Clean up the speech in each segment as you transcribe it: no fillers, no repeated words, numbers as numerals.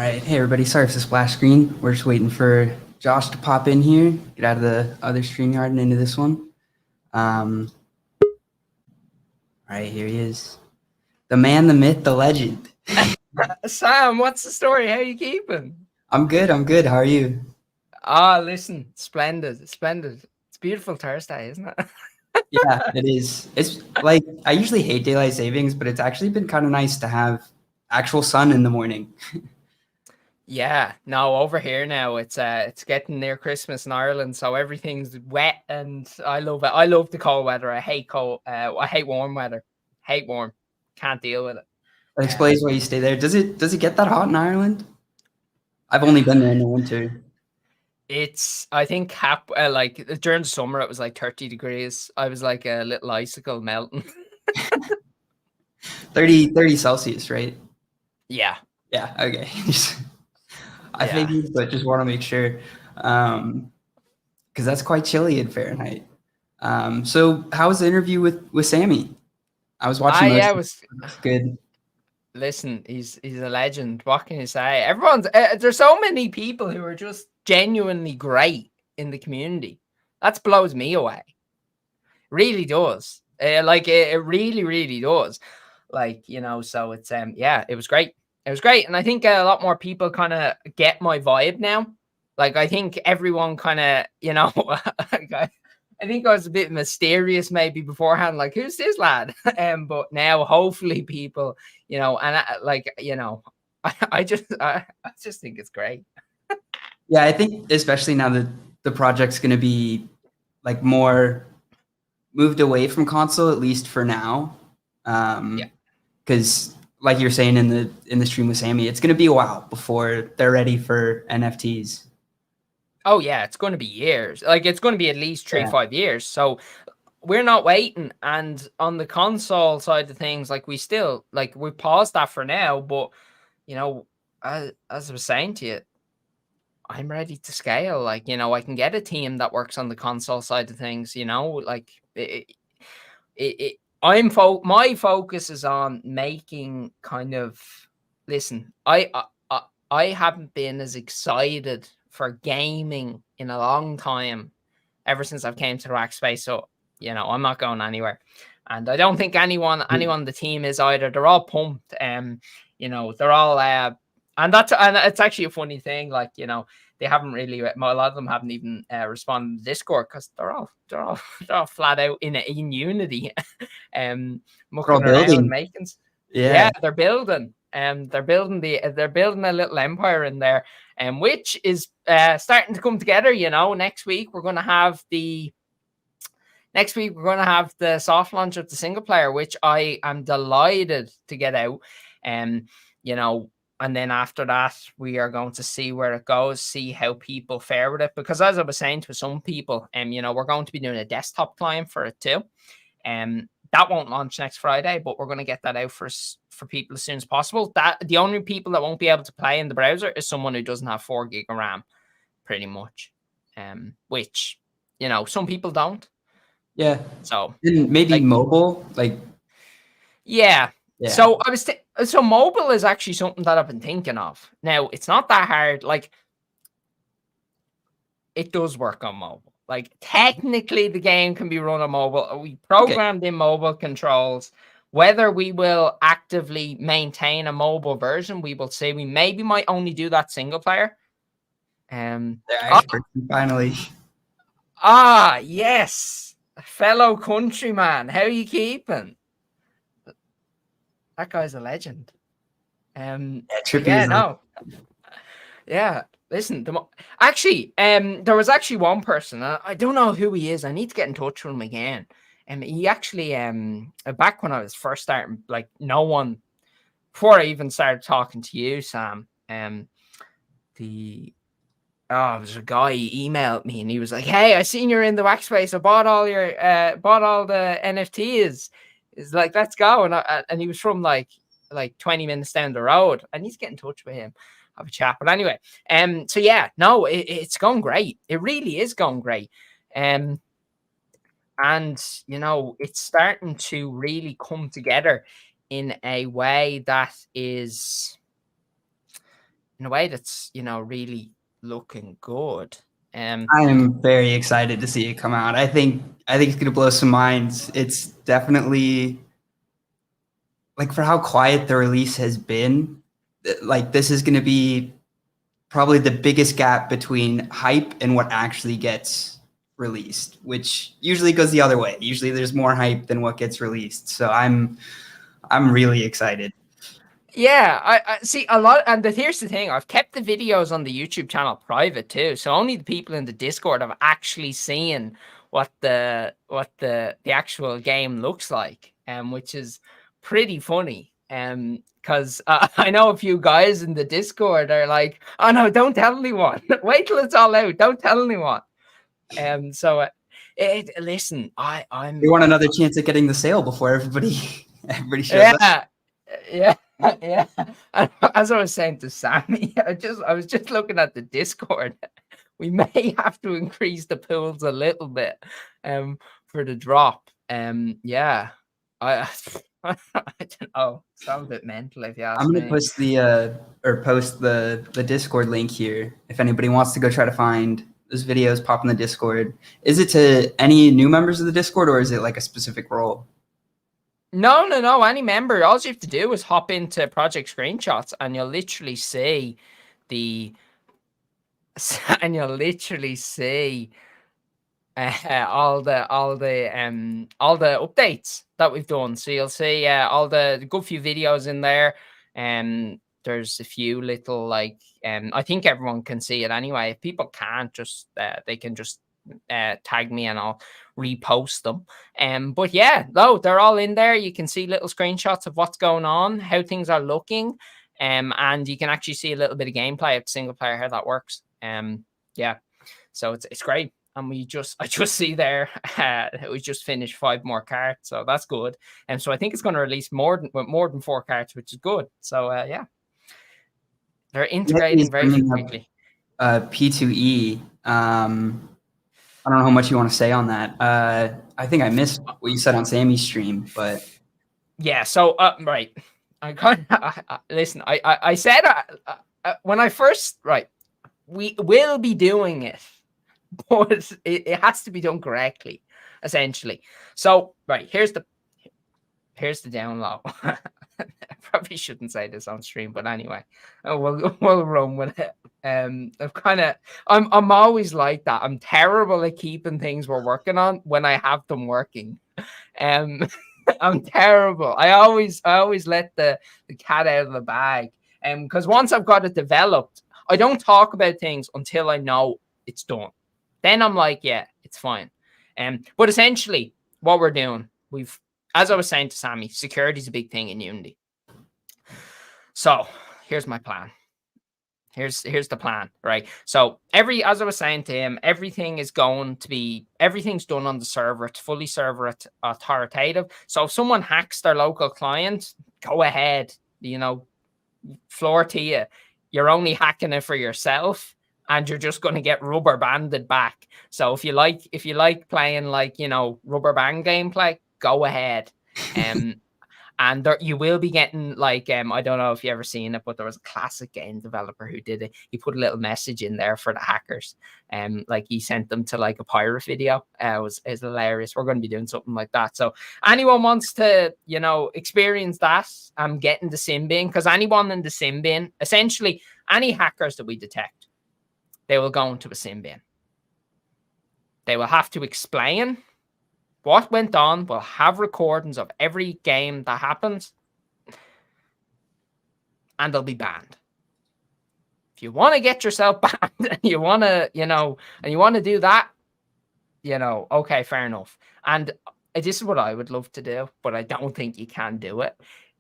right, hey everybody, sorry for the splash screen. We're just waiting for Josh to pop in here, get out of the other StreamYard and into this one. All right, here he is. The man, the myth, the legend. Sam, what's the story? How you keeping? I'm good, How are you? Listen, splendid. It's a beautiful Thursday, isn't it? Yeah, it is. It's like, I usually hate daylight savings, but it's actually been kind of nice to have actual sun in the morning. Yeah, no, over here now it's getting near Christmas in Ireland, so everything's wet and I love it. I love the cold weather. I hate I hate warm weather. Hate warm. Can't deal with it. That explains why you stay there. Does it get that hot in Ireland? I've only been there in the winter. It's I think like during the summer it was like 30 degrees. I was like a little icicle melting. 30 Celsius, right? Yeah. Yeah, okay. I Yeah. figured, but just want to make sure, because that's quite chilly in Fahrenheit. So how was the interview with Sammy? I was watching most. Yeah, it Of was it. It's good. Listen, he's a legend. What can you say? Everyone's there's so many people who are just genuinely great in the community. That blows me away. Really does. It really, really does. So it's yeah, it was great. It was great, and I think a lot more people kind of get my vibe now. Like I think everyone kind of like, I think I was a bit mysterious maybe beforehand, like who's this lad? But now hopefully people, and I just think it's great. Yeah, I think especially now that the project's going to be like more moved away from console, at least for now. Yeah. Because like you're saying in the stream with Sammy, it's going to be a while before they're ready for NFTs. Oh yeah, it's going to be years. Like it's going to be at least 3 Yeah. 5 years. So we're not waiting. And on the console side of things, like we paused that for now. But as I was saying to you, I'm ready to scale. Like I can get a team that works on the console side of things. Like my focus is on making kind of. Listen, I haven't been as excited for gaming in a long time ever since I've came to the rack space. So, I'm not going anywhere. And I don't think anyone on the team is either. They're all pumped. They're all and it's actually a funny thing. Like, they haven't really a lot of them haven't even responded to Discord because they're all flat out in Unity. Mucking around making. Yeah, they're building. They're building a little empire in there, which is starting to come together. Next week we're going to have the soft launch of the single player, which I am delighted to get out. And then after that, we are going to see where it goes, see how people fare with it. Because as I was saying to some people, we're going to be doing a desktop client for it too. That won't launch next Friday, but we're going to get that out for people as soon as possible. That the only people that won't be able to play in the browser is someone who doesn't have 4 gig of RAM, pretty much. Which some people don't. Yeah. So and maybe mobile, like. Yeah. So so mobile is actually something that I've been thinking of. Now it's not that hard. Like it does work on mobile. Like technically the game can be run on mobile. We programmed in mobile controls. Whether we will actively maintain a mobile version, we will see. We maybe might only do that single player. Finally. Yes. Fellow countryman. How are you keeping? That guy's a legend. Yeah. Listen, there was actually one person. I don't know who he is. I need to get in touch with him again. And he actually, back when I was first starting, like no one, before I even started talking to you, Sam, there's a guy emailed me and he was like, "Hey, I seen you're in the wax space. I bought all the NFTs. It's like, let's go." And he was from like 20 minutes down the road. I need to get in touch with him, have a chat. But anyway, so yeah, no, it's going great. It really is going great. And it's starting to really come together in a way that is in a way that's, you know, really looking good. I am very excited to see it come out. I think it's gonna blow some minds. It's definitely like for how quiet the release has been. Like this is gonna be probably the biggest gap between hype and what actually gets released, which usually goes the other way. Usually there's more hype than what gets released. So I'm really excited. Yeah, I see a lot, and here's the thing: I've kept the videos on the YouTube channel private too, so only the people in the Discord have actually seen what the actual game looks like, which is pretty funny. Because I know a few guys in the Discord are like, "Oh no, don't tell anyone. Wait till it's all out. Don't tell anyone." So listen, We I'm want another chance at getting the sale before everybody shows up. yeah, yeah, yeah. As I was saying to Sammy, I was just looking at the Discord. We may have to increase the pools a little bit, for the drop. Yeah, I, I don't know. Sounds a bit mental if you I'm ask gonna me. post the Discord link here if anybody wants to go try to find those videos. Pop in the Discord. Is it to any new members of the Discord or is it like a specific role? No. Any member, all you have to do is hop into project screenshots, and you'll literally see the, and you'll literally see all the updates that we've done. So you'll see all the good few videos in there. There's a few little like I think everyone can see it anyway. If people can't, just they can just tag me and I'll repost them. But yeah, no, they're all in there. You can see little screenshots of what's going on, how things are looking, and you can actually see a little bit of gameplay of single player, how that works. Yeah, so it's great. And I just see there, we just finished 5 more carts, so that's good. And so I think it's going to release more than 4 carts, which is good. So yeah, they're integrating very quickly. P2E. I don't know how much you want to say on that. I think I missed what you said on Sammy's stream, but yeah. So right, I kind of listen. I said when I first we will be doing it, but it has to be done correctly, essentially. So right, here's the down low. I probably shouldn't say this on stream, but anyway, we'll run with it. I'm always like that. I'm terrible at keeping things we're working on when I have them working. Um, I'm terrible. I always let the cat out of the bag. Because once I've got it developed, I don't talk about things until I know it's done. Then I'm like, yeah, it's fine. But essentially, what we're doing, as I was saying to Sammy, security is a big thing in Unity. So here's my plan. Here's the plan, right? So as I was saying to him, everything's done on the server. It's fully server authoritative. So if someone hacks their local client, go ahead, floor to you. You're only hacking it for yourself, and you're just going to get rubber banded back. So if you like playing rubber band gameplay, go ahead. And you will be getting I don't know if you ever seen it, but there was a classic game developer who did it. He put a little message in there for the hackers. He sent them to a pirate video. It was hilarious. We're going to be doing something like that. So anyone wants to, experience that, I'm getting the sim bin, because anyone in the sim bin, essentially any hackers that we detect, they will go into a sim bin. They will have to explain what went on. We'll have recordings of every game that happens, and they'll be banned. If you want to get yourself banned and you want to do that, okay, fair enough. And this is what I would love to do, but I don't think you can do it,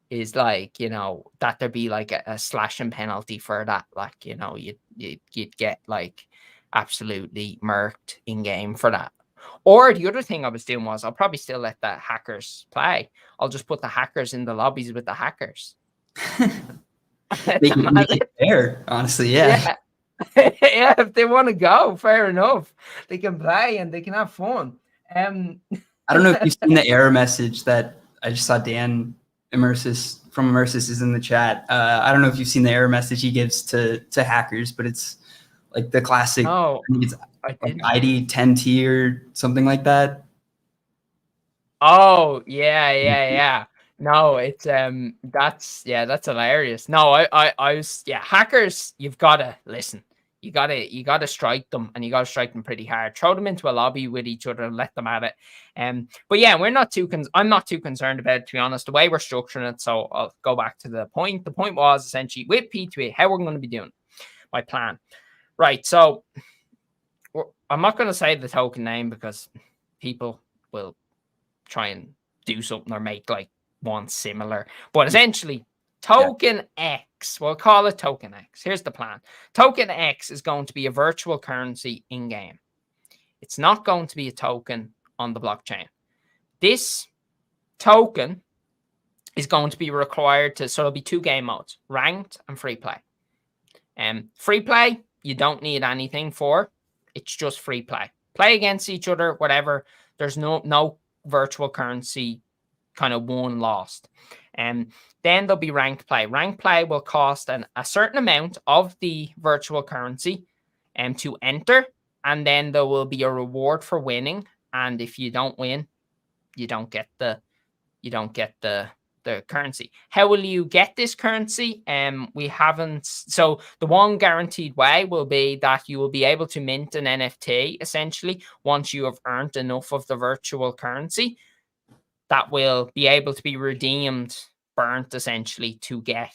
is that there be a slashing penalty for that. You'd get absolutely murked in game for that. Or the other thing I was doing was I'll probably still let the hackers play. I'll just put the hackers in the lobbies with the hackers. They can make it fair, honestly. Yeah. Yeah, if they want to go, fair enough. They can play and they can have fun. I don't know if you've seen the error message that I just saw Dan Immersus is in the chat. I don't know if you've seen the error message he gives to hackers, but it's like the classic. Oh, I think it's I like didn't. ID 10T or something like that. Oh, yeah. No, it's that's hilarious. No, I was, yeah, hackers, you've gotta listen. You gotta strike them, and you gotta strike them pretty hard. Throw them into a lobby with each other and let them at it. But yeah, I'm not too concerned about it, to be honest, the way we're structuring it. So I'll go back to the point. The point was essentially with P2A, how we're going to be doing it. My plan. Right. So I'm not going to say the token name because people will try and do something or make like one similar. But essentially, token X, we'll call it token X. Here's the plan. Token X is going to be a virtual currency in game. It's not going to be a token on the blockchain. This token is going to be required to, so there'll be two game modes, ranked and free play. Free play, you don't need anything for. It's just free play. Play against each other, whatever. There's no virtual currency kind of won, lost. And then there'll be ranked play. Ranked play will cost a certain amount of the virtual currency to enter, and then there will be a reward for winning. And if you don't win, you don't get the currency. How will you get this currency? We haven't. So the one guaranteed way will be that you will be able to mint an NFT essentially once you have earned enough of the virtual currency that will be able to be redeemed, burnt essentially to get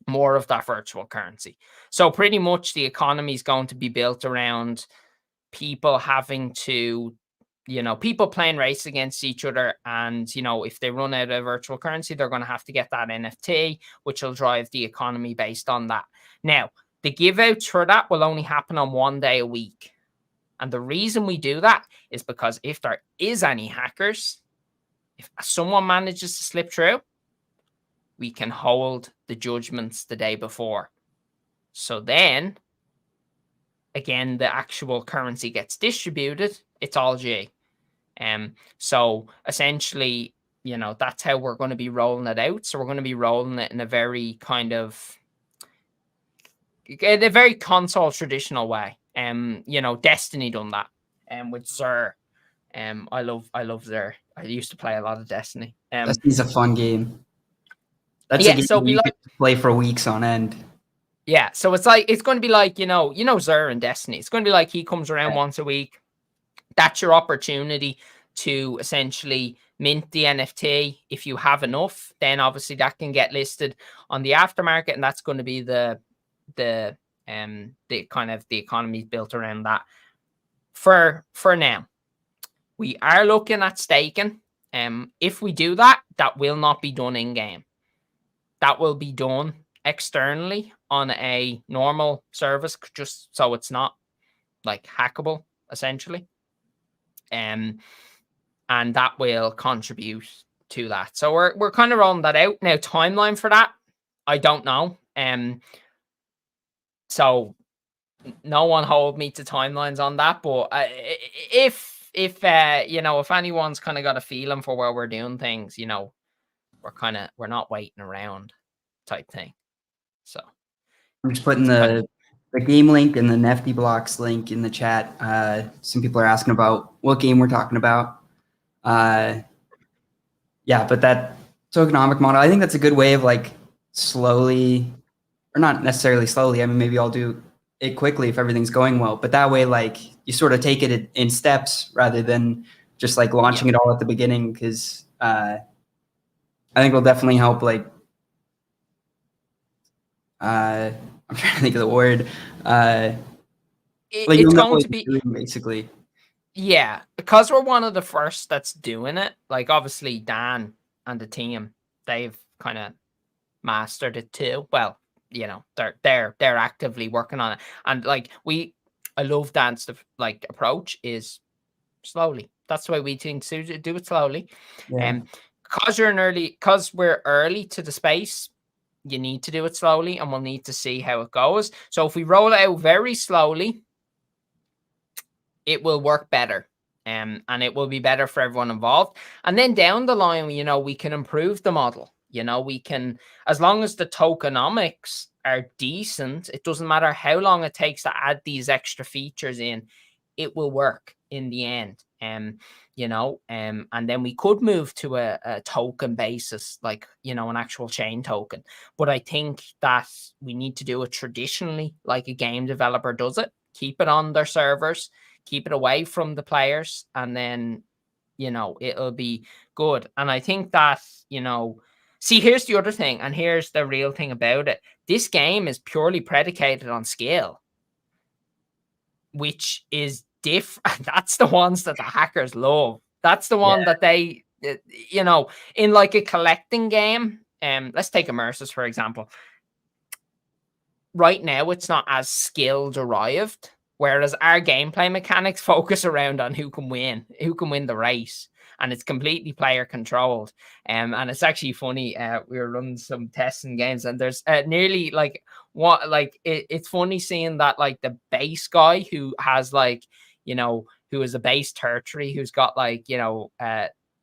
more of that virtual currency. So pretty much the economy is going to be built around people having to, people playing race against each other. And, if they run out of virtual currency, they're going to have to get that NFT, which will drive the economy based on that. Now, the give outs for that will only happen on 1 day a week. And the reason we do that is because if there is any hackers, if someone manages to slip through, we can hold the judgments the day before. So then, again, the actual currency gets distributed. It's all G. So essentially, that's how we're going to be rolling it out. So we're going to be rolling it in a very console traditional way. Destiny done that. With Xur. I love Xur. I used to play a lot of Destiny. Destiny's a fun game. That's a game you could play for weeks on end. Yeah, so it's going to be like, Xur and Destiny. It's going to be like he comes around once a week. That's your opportunity to essentially mint the NFT. If you have enough, then obviously that can get listed on the aftermarket, and that's going to be the kind of the economy built around that. For now, we are looking at staking. If we do that, that will not be done in game. That will be done externally on a normal service, just so it's not like hackable essentially. And that will contribute to that. So we're kind of rolling that out now. Timeline for that, I don't know. So no one hold me to timelines on that. But if anyone's kind of got a feeling for where we're doing things, we're not waiting around type thing. So I'm just putting the game link and the NeftyBlocks link in the chat. Some people are asking about what game we're talking about. Yeah, but that tokenomic model, I think that's a good way of like slowly, or not necessarily slowly. I mean, maybe I'll do it quickly if everything's going well, but that way, like you sort of take it in steps rather than just like launching it all at the beginning. Cause I think it'll definitely help like, I'm trying to think of the word. It's going to be doing, basically. Yeah, because we're one of the first that's doing it. Like obviously Dan and the team, they've kind of mastered it too. Well, they're actively working on it, and like I love Dan's approach is slowly. That's the way we think to do it slowly. And because we're early to the space, you need to do it slowly, and we'll need to see how it goes. So if we roll it out very slowly, it will work better. and it will be better for everyone involved. And then down the line, we can improve the model. We can, as long as the tokenomics are decent, it doesn't matter how long it takes to add these extra features in, it will work in the end. And then we could move to a token basis, like, an actual chain token. But I think that we need to do it traditionally, like a game developer does it. Keep it on their servers, keep it away from the players, and then, it'll be good. And I think that, see, here's the other thing, and here's the real thing about it. This game is purely predicated on scale, which is different. That's the ones that the hackers love. That's the one that they, in like a collecting game. Let's take Immersives, for example. Right now, it's not as skill derived, whereas our gameplay mechanics focus around on who can win the race. And it's completely player controlled. And it's actually funny. We were running some tests and games, and there's nearly like it's funny seeing that like the base guy who has like, who is a base tertiary, who's got like,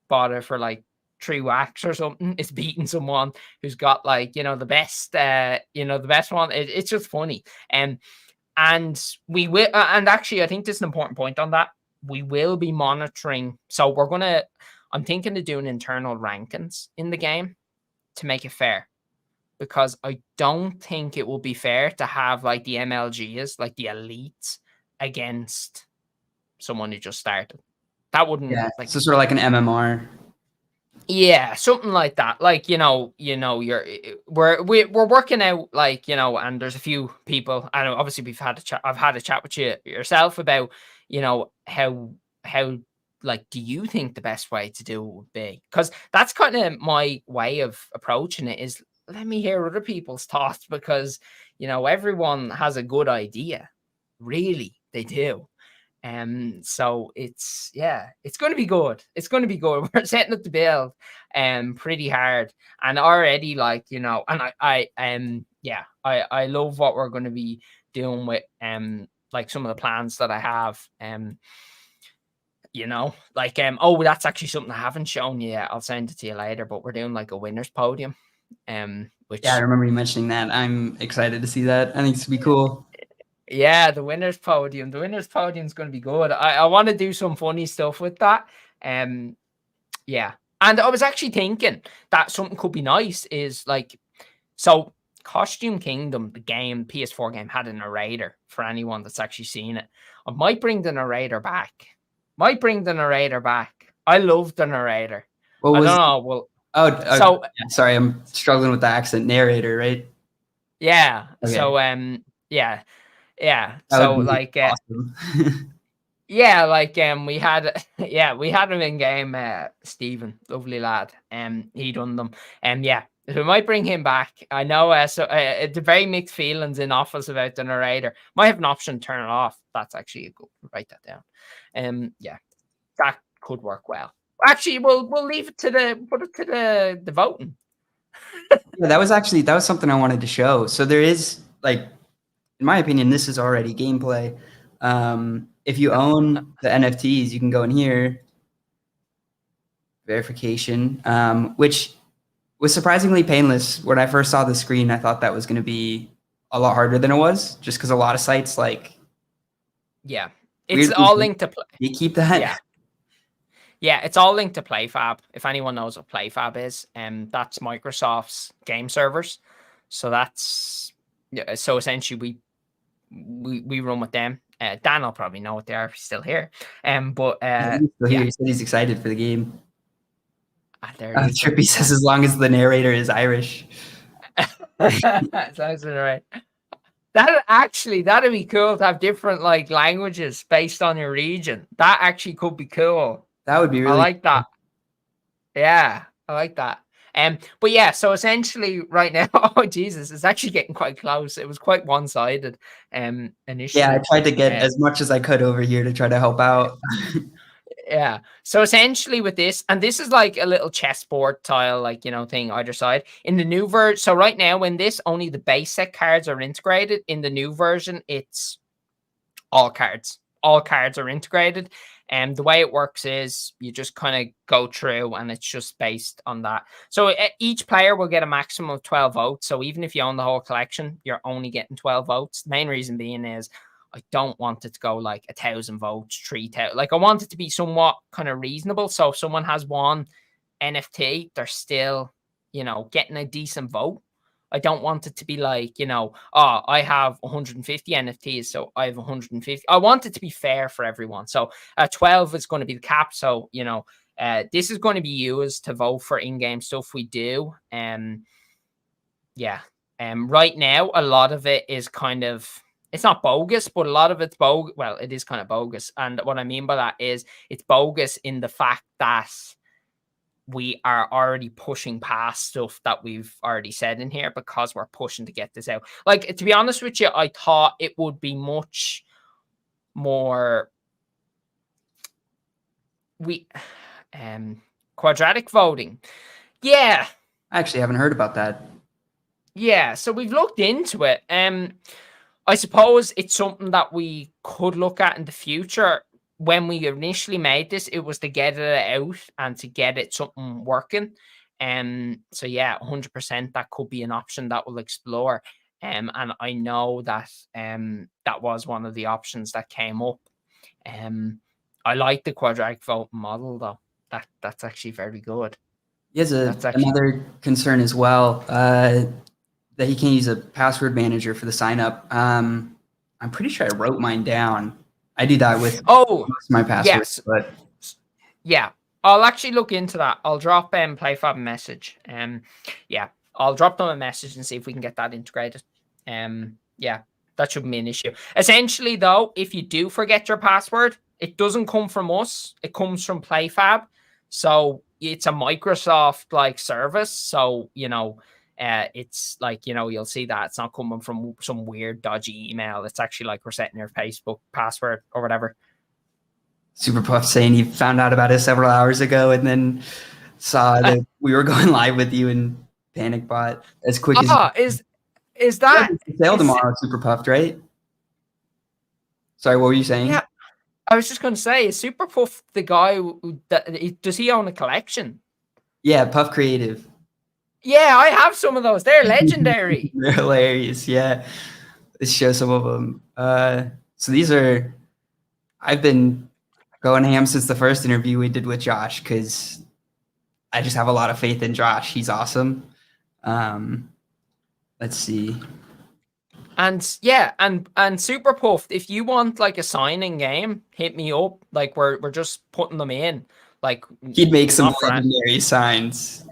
bought it for like 3 whacks or something, is beating someone who's got like, the best, the best one. It's just funny. And we will, and actually, I think this is an important point on that. We will be monitoring. So I'm thinking of doing internal rankings in the game to make it fair, because I don't think it will be fair to have like the MLGs, like the elites, against someone who just started. That wouldn't, so sort of like an MMR. Yeah, something like that. Like, we're working out, like, and there's a few people. I know, obviously, I've had a chat with you yourself about, how like, do you think the best way to do it would be? Because that's kind of my way of approaching it, is let me hear other people's thoughts, because, everyone has a good idea. Really, they do. So it's going to be good. It's going to be good. We're setting up the build pretty hard, and already, like, and I love what we're going to be doing with like some of the plans that I have. Oh, that's actually something I haven't shown you yet. I'll send it to you later, but we're doing like a winners podium. Which, I remember you mentioning that. I'm excited to see that. I think it's gonna be cool. Yeah, the winners podium. The winners podium is going to be good. I want to do some funny stuff with that. Yeah. And I was actually thinking that something could be nice is like, so Costume Kingdom, the game, PS4 game, had a narrator for anyone that's actually seen it. I might bring the narrator back. I love the narrator. I don't know. Well, sorry, I'm struggling with the accent. Narrator, right? Yeah. Okay. So, yeah. That so like, awesome. we had him in game, Stephen, lovely lad. He done them. So we might bring him back. I know, it's very mixed feelings in office about the narrator. Might have an option to turn it off. That's actually a good, write that down. That could work well. Actually, we'll leave it to the voting. That was something I wanted to show. So there is, like, in my opinion, this is already gameplay. If you own the NFTs, you can go in here, verification, which was surprisingly painless. When I first saw the screen, I thought that was going to be a lot harder than it was, just because a lot of sites, like, it's all linked to play. You keep that. Yeah, it's all linked to PlayFab. If anyone knows what PlayFab is, that's Microsoft's game servers. So that's so essentially we run with them. Dan will probably know what they are if he's still here. But he said he's excited for the game. Trippy says as long as the narrator is Irish. Sounds right. That'd be cool to have different like languages based on your region. That actually could be cool. That would be really I like that. Yeah, I like that. But yeah, so essentially right now, oh Jesus, it's actually getting quite close. It was quite one-sided initially. Yeah, I tried to get as much as I could over here to try to help out. Yeah. So essentially with this, and this is like a little chessboard tile, like, thing either side. In the new version, so right now when this, only the basic cards are integrated. In the new version, it's all cards. All cards are integrated. And the way it works is you just kind of go through and it's just based on that. So each player will get a maximum of 12 votes. So even if you own the whole collection, you're only getting 12 votes. The main reason being is I don't want it to go like 1,000 votes, 3,000. Like I want it to be somewhat kind of reasonable. So if someone has one NFT, they're still, getting a decent vote. I don't want it to be like, I have 150 NFTs, so I have 150. I want it to be fair for everyone. So 12 is going to be the cap. So, this is going to be used to vote for in-game stuff we do. Yeah. Right now, a lot of it is kind of, it's not bogus, but a lot of it's bogus. Well, it is kind of bogus. And what I mean by that is it's bogus in the fact that we are already pushing past stuff that we've already said in here because we're pushing to get this out. Like, to be honest with you, I thought it would be much more quadratic voting. Yeah. I actually haven't heard about that. Yeah, so we've looked into it. I suppose it's something that we could look at in the future. When we initially made this, it was to get it out and to get it something working. So yeah, 100% that could be an option that we'll explore. And I know that that was one of the options that came up. I like the quadratic vote model though. That's actually very good. He has another concern as well, that he can't use a password manager for the sign up. I'm pretty sure I wrote mine down. I do that with most of my passwords, but yeah, I'll actually look into that. I'll drop PlayFab a message. Yeah, I'll drop them a message and see if we can get that integrated. Yeah, that shouldn't be an issue. Essentially, though, if you do forget your password, it doesn't come from us. It comes from PlayFab. So it's a Microsoft like service. So it's like, you'll see that it's not coming from some weird dodgy email. It's actually like we're setting your Facebook password or whatever. Super Puff saying he found out about it several hours ago and then saw that we were going live with you and panic bought as quick as is that sale tomorrow? Super Puffed, right? Sorry, what were you saying? Yeah, I was just going to say, is Super Puff the guy does he own a collection? Yeah, Puff Creative. Yeah, I have some of those. They're legendary. They're hilarious. Yeah, let's show some of them. So these are, I've been going ham since the first interview we did with Josh because I just have a lot of faith in Josh. He's awesome. Let's see. And yeah, and Super Puffed, if you want like a signing game, hit me up. Like we're just putting them in. Like he'd make some legendary signs.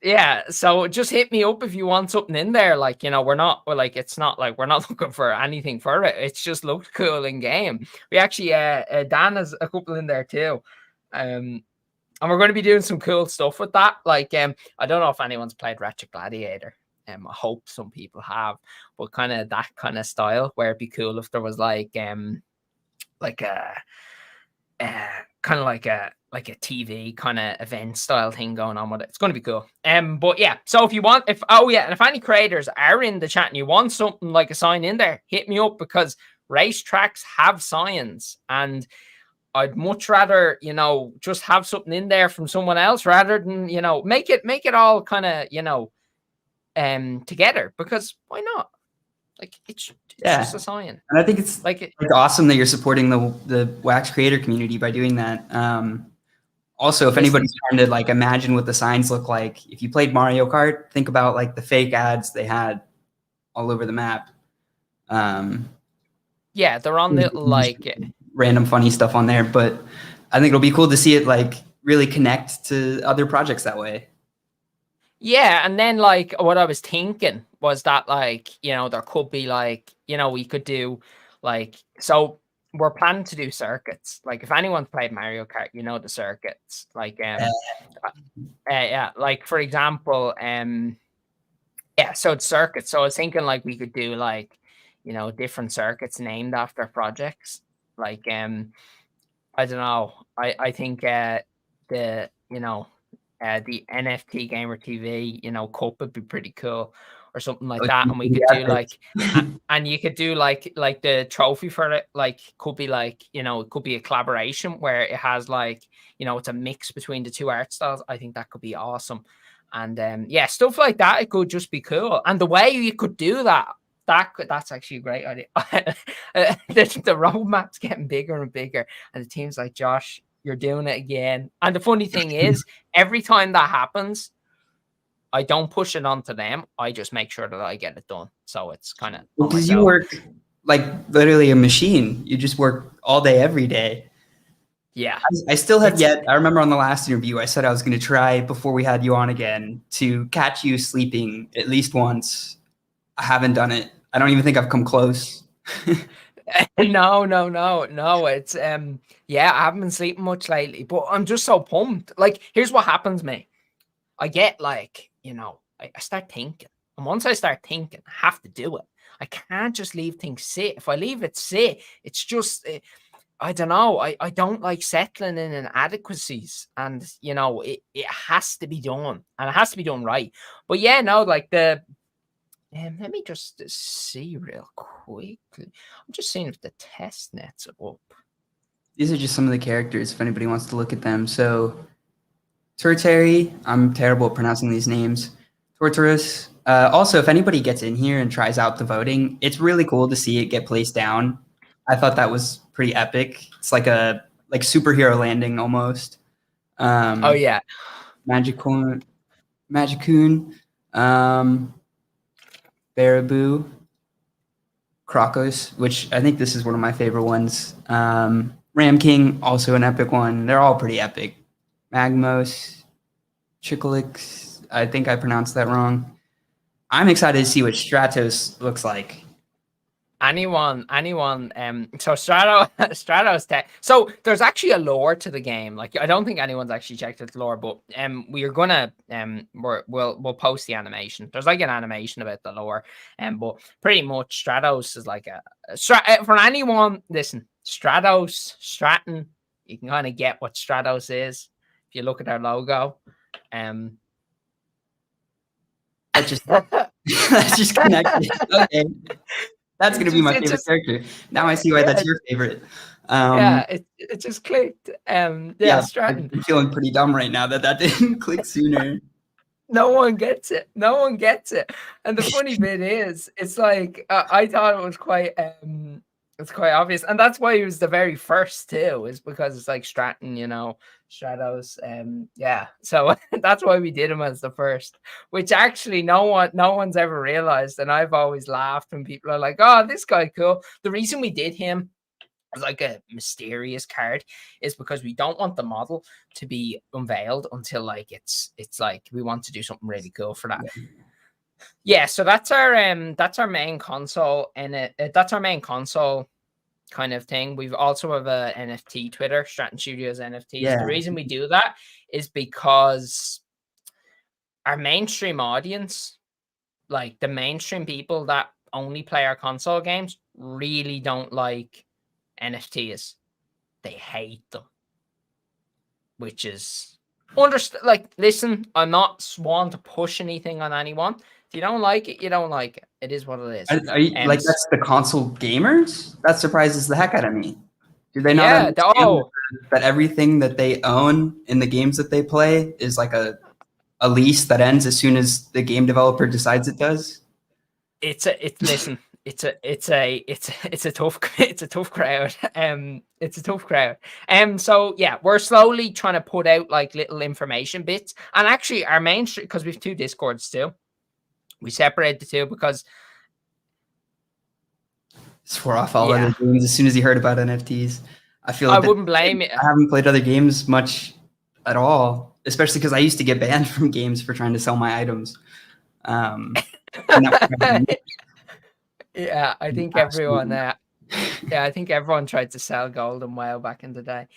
Yeah, so just hit me up if you want something in there. Like, it's not like we're not looking for anything for it. It's just looked cool in game. We actually, Dan has a couple in there too. And we're going to be doing some cool stuff with that. Like, I don't know if anyone's played Ratchet Gladiator. I hope some people have, but kind of that kind of style where it'd be cool if there was like a kind of like a TV kind of event style thing going on with it. It's going to be cool. But yeah, so if any creators are in the chat and you want something like a sign in there, hit me up because racetracks have signs and I'd much rather, just have something in there from someone else rather than, make it all kind of, together, because why not? Like it's just a sign. And I think it's like awesome that you're supporting the Wax creator community by doing that. Also, if anybody's trying to like imagine what the signs look like, if you played Mario Kart, think about like the fake ads they had all over the map. Yeah, they're on the like random funny stuff on there, but I think it'll be cool to see it like really connect to other projects that way. Yeah, and then like what I was thinking was that like, there could be like, we could do like, so we're planning to do circuits. Like if anyone's played Mario Kart, the circuits. Like yeah, like for example, yeah, so it's circuits. So I was thinking like we could do like, different circuits named after projects. Like I don't know. I think the NFT Gamer TV, cup would be pretty cool. or something like that, and we could do like, and you could do like the trophy for it, like could be like, you know, it could be a collaboration where it has like, you know, it's a mix between the two art styles. I think that could be awesome. And yeah, stuff like that, it could just be cool. And the way you could do that, that's actually a great idea. The roadmap's getting bigger and bigger, and the team's like, Josh, you're doing it again. And the funny thing is, every time that happens, I don't push it onto them. I just make sure that I get it done. So it's kind of because you work like literally a machine. You just work all day, every day. Yeah. I still have yet. I remember on the last interview, I said I was going to try before we had you on again to catch you sleeping at least once. I haven't done it. I don't even think I've come close. No. It's yeah, I haven't been sleeping much lately, but I'm just so pumped. Like, here's what happens, mate. I get like, you know, I start thinking. And once I start thinking, I have to do it. I can't just leave things sit. If I leave it sit, it's just I don't know. I don't like settling in inadequacies, and you know, it has to be done, and it has to be done right. But yeah, no, like the let me just see real quickly. I'm just seeing if the test nets are up. These are just some of the characters, if anybody wants to look at them. So, Torteri, I'm terrible at pronouncing these names. Torturus. Also, if anybody gets in here and tries out the voting, it's really cool to see it get placed down. I thought that was pretty epic. It's like a superhero landing almost. Oh yeah, Magicoon, Baraboo, Krokos, which I think this is one of my favorite ones. Ram King, also an epic one. They're all pretty epic. Magmos, Chicolix, I think I pronounced that wrong. I'm excited to see what Stratos looks like. anyone so Stratos tech. So there's actually a lore to the game. Like, I don't think anyone's actually checked its lore, but we are gonna we'll post the animation. There's like an animation about the lore, but pretty much Stratos is like for anyone. Listen, Stratton, you can kind of get what Stratos is if you look at our logo. That's just connected. Okay. That's going to be my favorite character. Now I see why that's your favorite. Yeah, it just clicked. Yeah, Stratton. I'm feeling pretty dumb right now that didn't click sooner. No one gets it. And the funny bit is, it's like I thought it was quite it's quite obvious, and that's why he was the very first too. Is because it's like Stratton, you know, Stratos. Yeah, so that's why we did him as the first, which actually no one's ever realized, and I've always laughed when people are like, "Oh, this guy cool." The reason we did him as like a mysterious card is because we don't want the model to be unveiled until like it's like we want to do something really cool for that. Yeah, so that's our main console, and that's our main console kind of thing. We've also have a NFT Twitter, Stratton Studios NFTs. Yeah. The reason we do that is because our mainstream audience, like the mainstream people that only play our console games, really don't like NFTs. They hate them, which is like, listen, I'm not sworn to push anything on anyone. If you don't like it, you don't like it. It is what it is. Are you, like, that's the console gamers? That surprises the heck out of me. Do they not understand that everything that they own in the games that they play is like a lease that ends as soon as the game developer decides it does? Listen, it's a tough crowd. It's a tough crowd. So yeah, we're slowly trying to put out like little information bits, and actually our mainstream, because we have 2 Discords too. We separate the 2 because swore off all other games as soon as he heard about NFTs. I feel like I wouldn't blame it. I haven't played other games much at all, especially because I used to get banned from games for trying to sell my items. Yeah, I think everyone. Yeah, I think everyone tried to sell gold and WoW back in the day.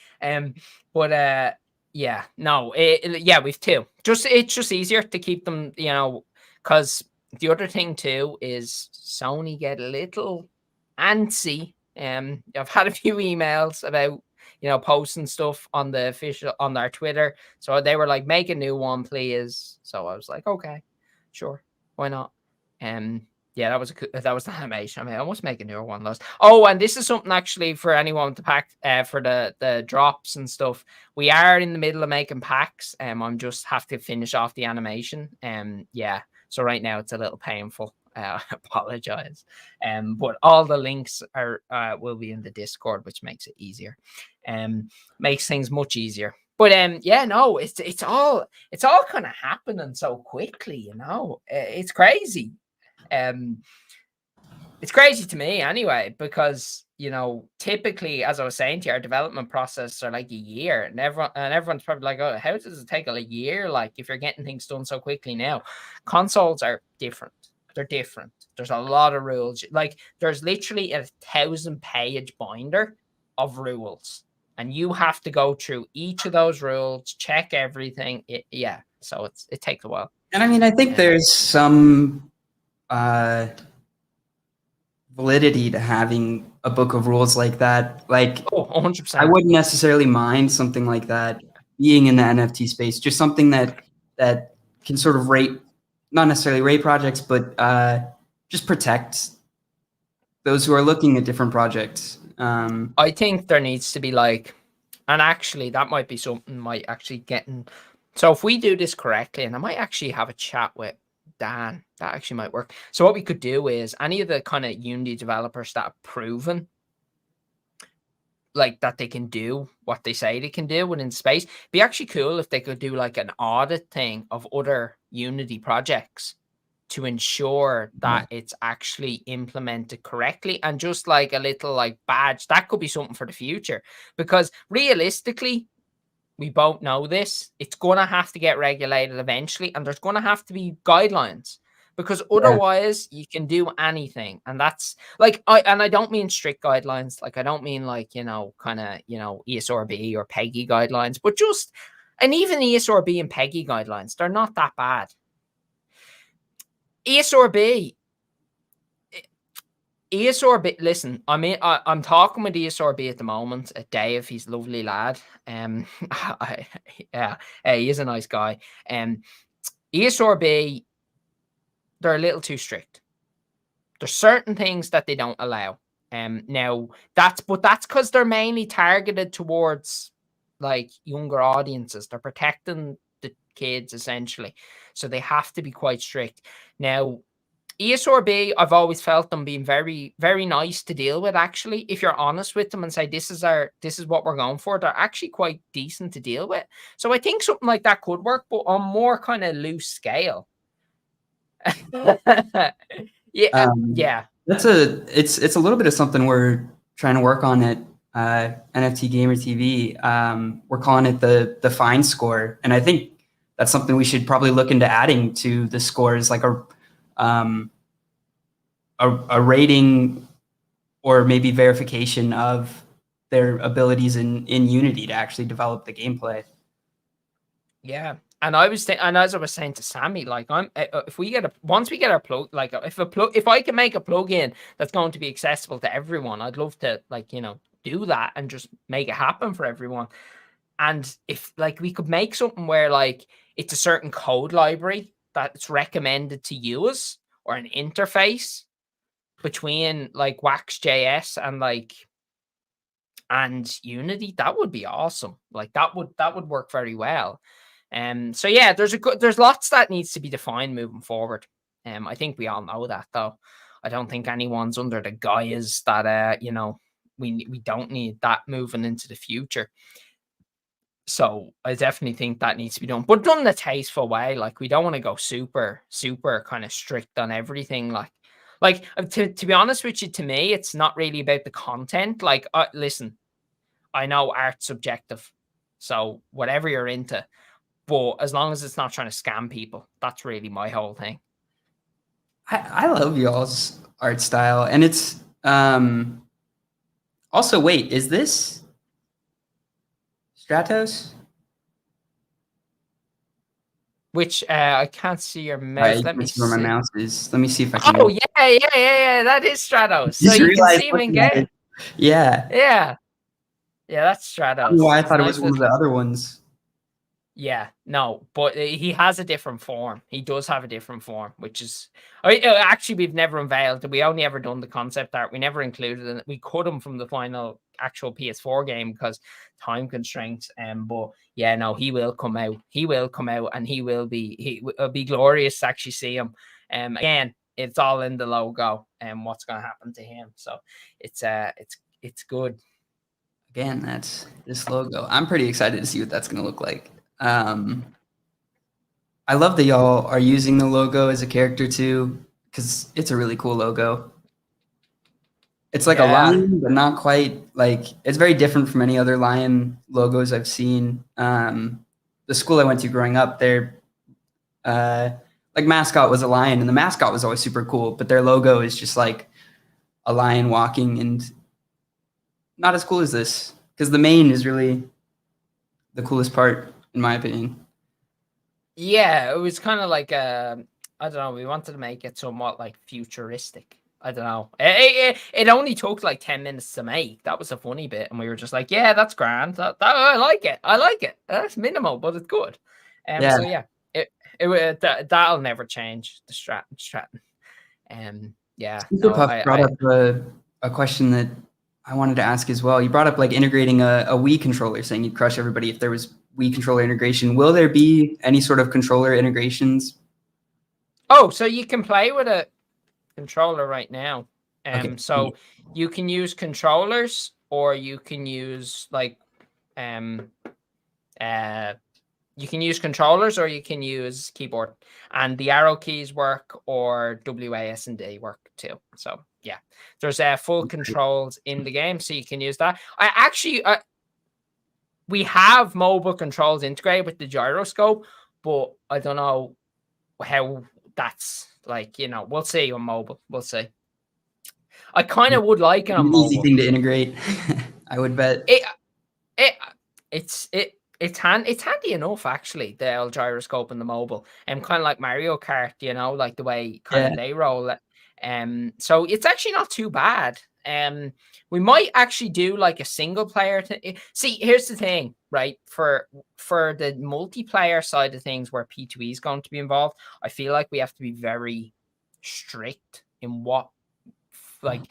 But yeah, no, yeah, we've 2. It's just easier to keep them, you know, because the other thing too is Sony get a little antsy. I've had a few emails about, you know, posting stuff on the official on our Twitter, so they were like, "Make a new one, please." So I was like, "Okay, sure, why not?" Yeah, that was the animation. I mean, I must make a newer one. Those. Oh, and this is something actually for anyone to pack for the drops and stuff. We are in the middle of making packs. I'm just have to finish off the animation. Yeah. So right now it's a little painful. Apologize. But all the links are will be in the Discord, which makes it easier. Makes things much easier. But yeah, no, it's all kind of happening so quickly, you know. It's crazy. It's crazy to me anyway, because you know, typically, as I was saying to you, our development process are like a year, and everyone's probably like, "Oh, how does it take a year? Like, if you're getting things done so quickly now." Consoles are different. They're different. There's a lot of rules. Like, there's literally a 1,000-page binder of rules, and you have to go through each of those rules, check everything. Yeah, so it takes a while. And I mean, I think there's some validity to having a book of rules like that. Like, 100%. I wouldn't necessarily mind something like that being in the NFT space, just something that can sort of rate, not necessarily rate projects, but just protect those who are looking at different projects. I think there needs to be like, and actually that might be something might actually getting. So if we do this correctly, and I might actually have a chat with Dan, that actually might work. So what we could do is any of the kind of Unity developers that have proven like that they can do what they say they can do within space, it'd be actually cool if they could do like an audit thing of other Unity projects to ensure that it's actually implemented correctly, and just like a little like badge that could be something for the future, because realistically we both know this, it's going to have to get regulated eventually, and there's going to have to be guidelines, because otherwise you can do anything. And that's like, I don't mean strict guidelines, like I don't mean like, you know, kind of, you know, ESRB or PEGI guidelines, but just, and even ESRB and PEGI guidelines, they're not that bad. ESRB, listen, I mean, I'm talking with ESRB at the moment, at Dave, he's a lovely lad. Yeah, he is a nice guy. ESRB, they're a little too strict. There's certain things that they don't allow. Now that's because they're mainly targeted towards like younger audiences. They're protecting the kids essentially, so they have to be quite strict. Now, ESRB, I've always felt them being very, very nice to deal with. Actually, if you're honest with them and say this is what we're going for, they're actually quite decent to deal with. So I think something like that could work, but on more kind of loose scale. Yeah. It's a little bit of something we're trying to work on at NFT Gamer TV. We're calling it the fine score, and I think that's something we should probably look into adding to the scores, like a rating or maybe verification of their abilities in Unity to actually develop the gameplay. Yeah. And and as I was saying to Sammy, like if we get once we get our plug, like if I can make a plugin that's going to be accessible to everyone, I'd love to, like, you know, do that and just make it happen for everyone. And if like we could make something where like it's a certain code library that's recommended to use, or an interface between like Wax.js and Unity, that would be awesome. Like that would work very well. So yeah, there's lots that needs to be defined moving forward. I think we all know that, though. I don't think anyone's under the guise that you know, we don't need that moving into the future. So I definitely think that needs to be done, but done in a tasteful way. Like we don't want to go super kind of strict on everything. Like to be honest with you, to me, it's not really about the content. Like listen, I know art's subjective, so whatever you're into. But as long as it's not trying to scam people, that's really my whole thing. I love y'all's art style, and it's also, wait, is this Stratos? Which I can't see your mouse. Let me see where my mouse is. Let me see if I can. Oh yeah. That is Stratos. So you can see him in game. Yeah, that's Stratos. I don't know why I thought it was one of the other ones. Yeah, no, but he has a different form. He does have a different form, which is actually we've never unveiled. We only ever done the concept art. We never included it. We cut him from the final actual PS4 game because time constraints. But yeah, no, he will come out. He will come out, and it'll be glorious to actually see him. Again, it's all in the logo and what's going to happen to him. So it's good. Again, that's this logo. I'm pretty excited to see what that's going to look like. I love that y'all are using the logo as a character too, because it's a really cool logo. It's like a lion, but not quite. Like, it's very different from any other lion logos I've seen. The school I went to growing up, their like mascot was a lion, and the mascot was always super cool. But their logo is just like a lion walking, and not as cool as this, because the mane is really the coolest part, in my opinion. Yeah, it was kind of like I don't know. We wanted to make it somewhat like futuristic. I don't know. It only took like 10 minutes to make. That was a funny bit, and we were just like, "Yeah, that's grand. I like it. I like it. That's minimal, but it's good." Yeah. So yeah, that'll never change. The Stratton. Yeah. No, Superpuff brought up a question that I wanted to ask as well. You brought up like integrating a Wii controller, saying you'd crush everybody if there was Wii controller integration. Will there be any sort of controller integrations? Oh, so you can play with a controller right now. Okay. So you can use controllers, or you can use like you can use controllers, or you can use keyboard, and the arrow keys work, or WASD work too. So yeah, there's full controls in the game, so you can use that. I actually we have mobile controls integrated with the gyroscope, but I don't know how that's like. We'll see on mobile. We'll see. I kind of would like it on mobile. Easy thing to integrate, I would bet. It's handy enough, actually, the old gyroscope and the mobile, and kind of like Mario Kart, like the way kind of they roll it. So it's actually not too bad. We might actually do like a single player. See, here's the thing, right? For the multiplayer side of things, where P2E is going to be involved, I feel like we have to be very strict in what, like,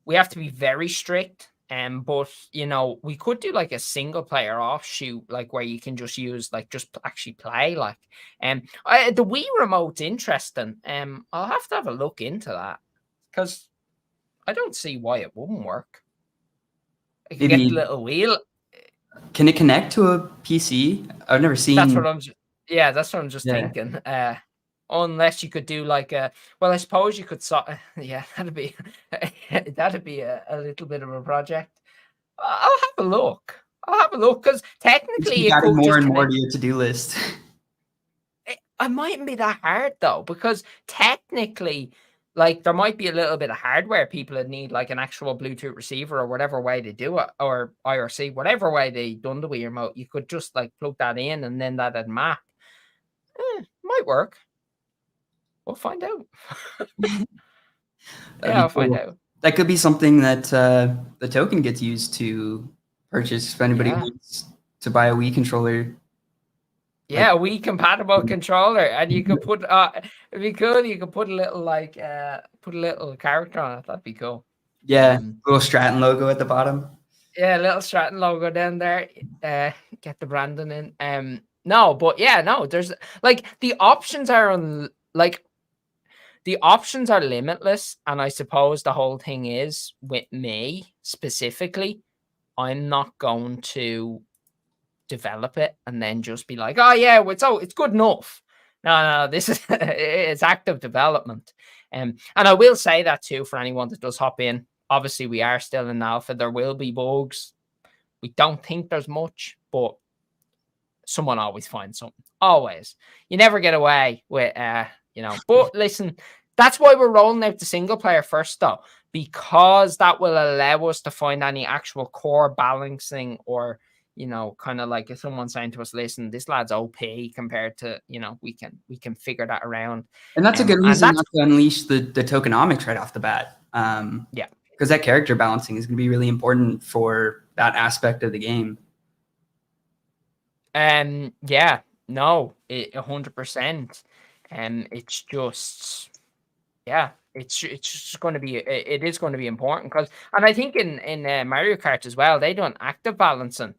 we have to be very strict. But we could do like a single player offshoot, like where you can just use just actually play like. The Wii remote's interesting. I'll have to have a look into that, because I don't see why it wouldn't work. I can get the little wheel. Can it connect to a PC? I've never seen. That's what I'm just thinking. Unless you could do like I suppose you could. Yeah, that'd be a little bit of a project. I'll have a look. Because technically it could more and more to your to-do list. It mightn't be that hard though, because technically, like, there might be a little bit of hardware people that need, like an actual Bluetooth receiver or whatever way they do it, or IRC, whatever way they done the Wii remote. You could just like plug that in, and then that'd map. Might work. We'll find out. I'll find out. That could be something that the token gets used to purchase if anybody wants to buy a Wii controller. Yeah, a Wii compatible controller, and you could put it'd be cool. You could put a little put a little character on it. That'd be cool. Yeah, little Stratton logo at the bottom. Yeah, little Stratton logo down there. Get the branding in. No, but yeah, no. There's like the options are the options are limitless, and I suppose the whole thing is, with me specifically, I'm not going to develop it and then just be like, oh yeah, it's good enough. No, this is it's active development. And I will say that too, for anyone that does hop in. Obviously, we are still in alpha. There will be bugs. We don't think there's much, but someone always finds something. Always. You never get away with But listen, that's why we're rolling out the single player first, though, because that will allow us to find any actual core balancing, or kind of like if someone's saying to us, listen, this lad's OP compared to, we can figure that around. And that's a good reason not to unleash the tokenomics right off the bat. Yeah. Because that character balancing is going to be really important for that aspect of the game. Yeah, no, 100%. It's just, yeah, it's just going to be, it is going to be important because, and I think in Mario Kart as well, they done active balancing.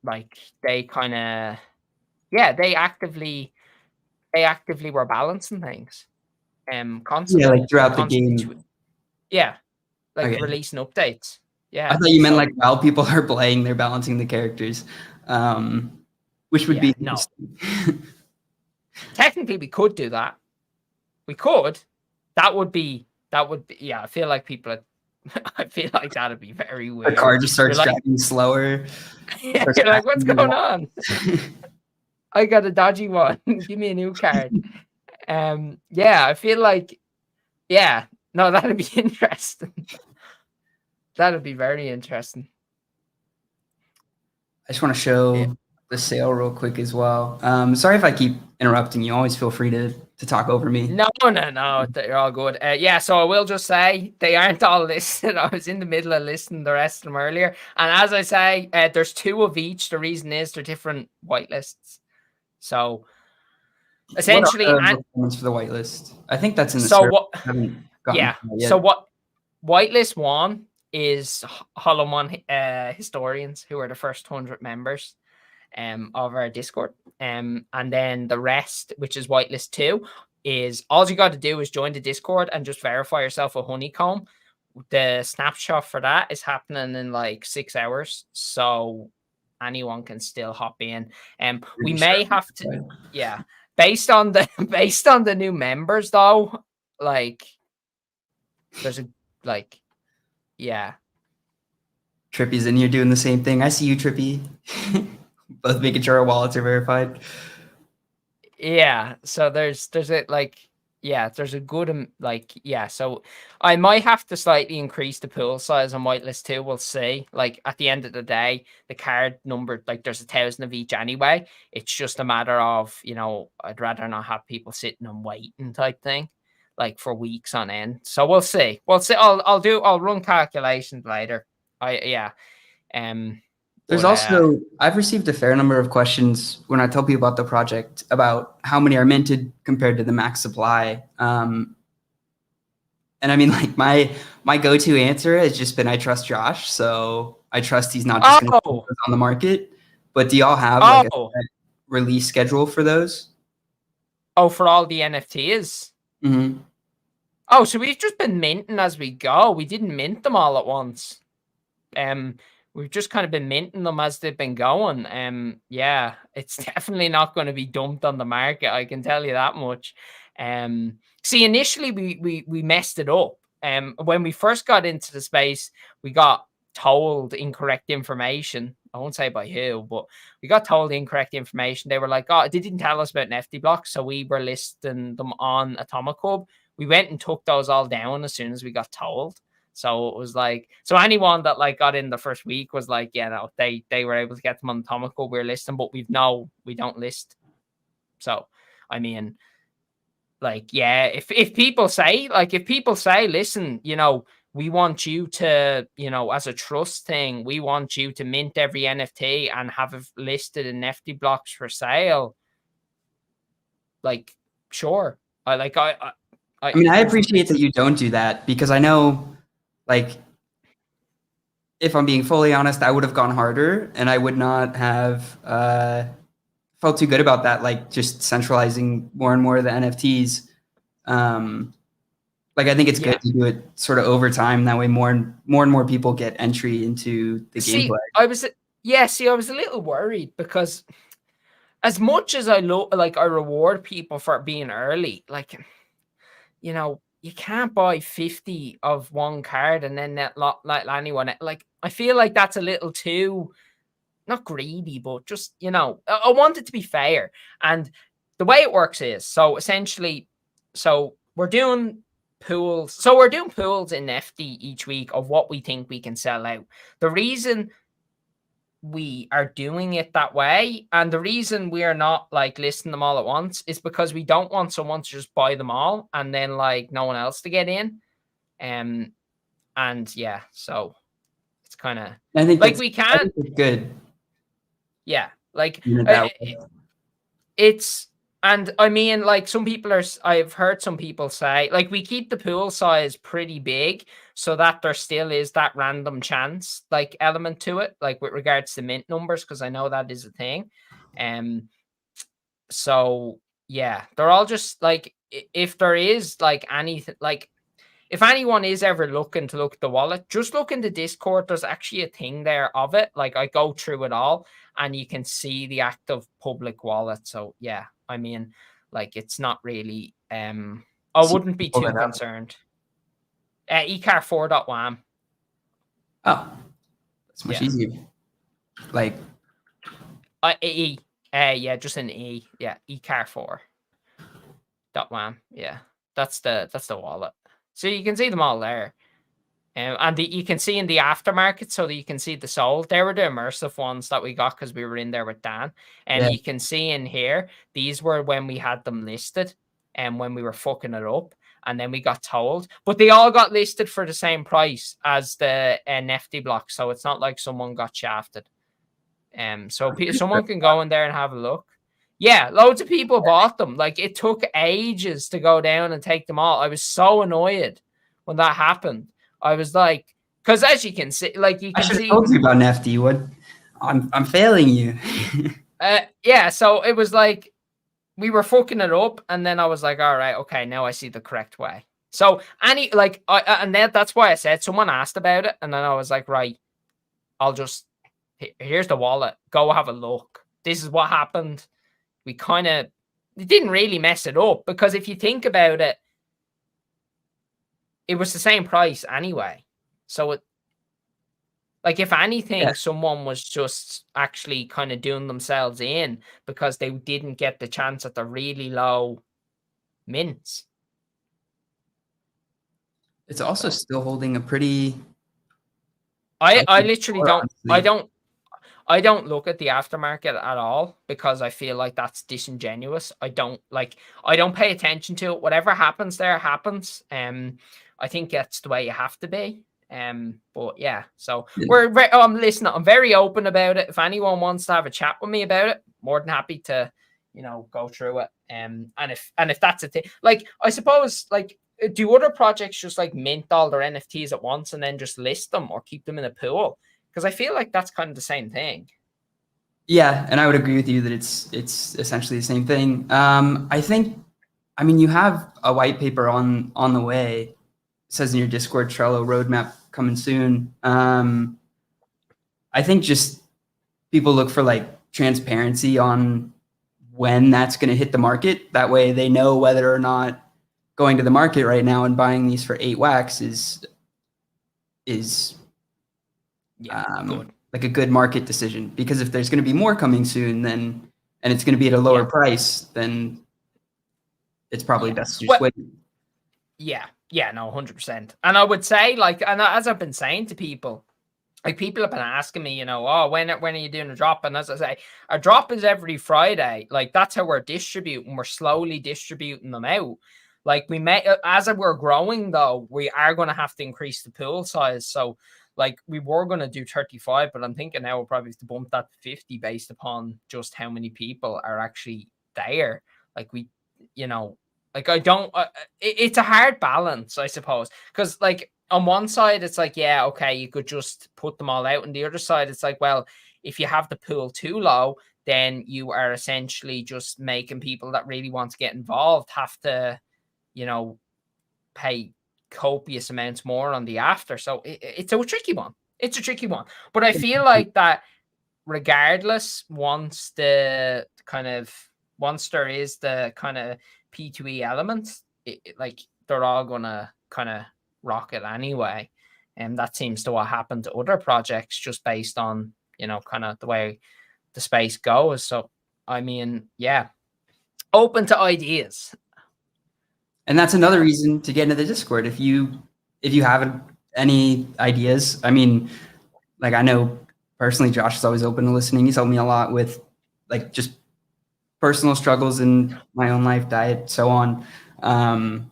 Like they kind of, yeah, they actively were balancing things, Yeah, constantly, like throughout the constantly, game. yeah, like Okay. releasing updates. I Yeah, thought you meant like so while people are playing, they're balancing the characters, which would yeah, be no, interesting. technically we could do that. We could. That would be, yeah. I feel like people. I feel like that'd be very The car weird. just You're starts like, driving slower. Starts you're like, what's crashing into going on? I got a dodgy one. Give me a new card. Yeah, I feel like, yeah, no, that'd be interesting. That'd be very interesting. I just want to Yeah. show the sale real quick as well. Sorry if I keep interrupting you. Always feel free to talk over me. No, no, no, they're all good. Yeah, so I will just say they aren't all listed. I was in the middle of listing the rest of them earlier. And as I say, there's two of each. The reason is they're different whitelists. So What essentially, are the and requirements for the whitelist? I think that's in the so server. what, I haven't gotten to yeah. that So yet. what whitelist one is Hollow One historians, who are the first 100 members of our Discord. And then the rest, which is whitelist 2, is all you got to do is join the Discord and just verify yourself a honeycomb. The snapshot for that is happening in like 6 hours, so anyone can still hop in. We may have to, yeah, based on the based on the new members though, like there's a, like, yeah. Trippy's in here doing the same thing. I see you, Trippy. Both making sure our wallets are verified. Yeah, so there's a, like, yeah, there's a good like, yeah, so I might have to slightly increase the pool size on whitelist 2. We'll see. Like at the end of the day, the card number, like there's 1,000 of each anyway. It's just a matter of, I'd rather not have people sitting and waiting type thing, like for weeks on end. So we'll see. We'll see. I'll run calculations later. Yeah. There's But also, I've received a fair number of questions when I tell people about the project about how many are minted compared to the max supply. And I mean, like my go-to answer has just been I trust Josh, so I trust he's not just going to put oh, those on the market. But do y'all have like a oh, set release schedule for those? oh, for all the NFTs. Mm-hmm. Oh, so we've just been minting as we go. We didn't mint them all at once. Um, we've just kind of been minting them as they've been going. Yeah, it's definitely not going to be dumped on the market. I can tell you that much. See, initially we messed it up. When we first got into the space, we got told incorrect information. I won't say by who, but we got told incorrect information. They were like, oh, they didn't tell us about NeftyBlocks, so we were listing them on Atomic Hub. We went and took those all down as soon as we got told. So it was like, so anyone that like got in the first week was like, yeah, no, they were able to get them on Atomic Hub. We're listing, but we don't list. So I mean, like, yeah, if people say, listen, we want you to, as a trust thing, we want you to mint every NFT and have it listed in NeftyBlocks for sale. Like, sure. I mean, I appreciate that you don't do that because I know, like, if I'm being fully honest, I would have gone harder and I would not have felt too good about that, like just centralizing more and more of the NFTs. Like I think it's good Yeah. to do it sort of over time. That way, more and more people get entry into the gameplay. I was a little worried because as much as I I reward people for being early, like, you can't buy 50 of one card and then let anyone, like, I feel like that's a little too, not greedy, but just, I want it to be fair. And the way it works is, so essentially, we're doing pools. So we're doing pools in Nefty each week of what we think we can sell out. The reason we are doing it that way, and the reason we are not like listing them all at once, is because we don't want someone to just buy them all and then like no one else to get in. And yeah, so it's kind of I think like that's we can't. good. Yeah, like that way. it's, and I mean, like some people are, I've heard some people say, like we keep the pool size pretty big so that there still is that random chance like element to it, like with regards to mint numbers, because I know that is a thing. Um, so yeah, they're all just like, if there is like anything, like if anyone is ever looking to look at the wallet, just look in the Discord. There's actually a thing there of it. Like I go through it all and you can see the active public wallet. So yeah, I mean, like it's not really, I So wouldn't be pull too that up. concerned. ecar 4.1. Oh, that's much Yeah. easier. Like, E. Yeah, just an E. Yeah, ecar 4.1. Yeah. That's the wallet. So you can see them all there. And you can see in the aftermarket, so that you can see the sold. They were the immersive ones that we got because we were in there with Dan. And yeah, you can see in here, these were when we had them listed and when we were fucking it up. And then we got told, but they all got listed for the same price as the NeftyBlocks. So it's not like someone got shafted. So someone can go in there and have a look. Yeah, loads of people bought them. Like it took ages to go down and take them all. I was so annoyed when that happened. I was like, because as you can see, like you I can should have see, told you about Nefty. What? I'm failing you. yeah. So it was like we were fucking it up, and then I was like, all right, okay, now I see the correct way. So and that's why I said someone asked about it, and then I was like, right, I'll just here's the wallet. Go have a look. This is what happened. We didn't really mess it up because if you think about it, it was the same price anyway. So like if anything, Yeah, someone was just actually kind of doing themselves in because they didn't get the chance at the really low mints. it's also So still holding a pretty I healthy literally score, honestly. I don't look at the aftermarket at all because I feel like that's disingenuous. I don't pay attention to it. Whatever happens there happens. I think that's the way you have to be. But yeah, so listen, I'm very open about it. If anyone wants to have a chat with me about it, more than happy to, go through it. And if that's a thing, like I suppose, like do other projects just like mint all their NFTs at once and then just list them or keep them in a pool? Because I feel like that's kind of the same thing. Yeah, and I would agree with you that it's essentially the same thing. I mean, you have a white paper on the way. It says in your Discord Trello roadmap coming soon. I think just people look for like transparency on when that's going to hit the market. That way, they know whether or not going to the market right now and buying these for 8 wax is Good. like a good market decision. Because if there's going to be more coming soon, then and it's going to be at a lower price, then it's probably best to just wait. Yeah, no, 100%. And I would say, like, and as I've been saying to people, like people have been asking me, oh, when are you doing a drop? And as I say, our drop is every Friday. Like that's how we're distributing. We're slowly distributing them out. Like we may, as we're growing though, we are going to have to increase the pool size. So like we were going to do 35, but I'm thinking now we'll probably have to bump that to 50 based upon just how many people are actually there. Like we, like I don't, it's a hard balance, I suppose. Because like on one side, it's like, yeah, okay, you could just put them all out. And the other side, it's like, well, if you have the pool too low, then you are essentially just making people that really want to get involved have to, pay copious amounts more on the after. So it's a tricky one. It's a tricky one. But I feel like that regardless, once there is the kind of P2E elements, like they're all gonna kind of rock it anyway. And that seems to what happened to other projects just based on, kind of the way the space goes. So I mean, yeah, open to ideas. And that's another reason to get into the Discord. If you have any ideas, I mean, like I know personally, Josh is always open to listening. He's helped me a lot with like just personal struggles in my own life, diet, so on. And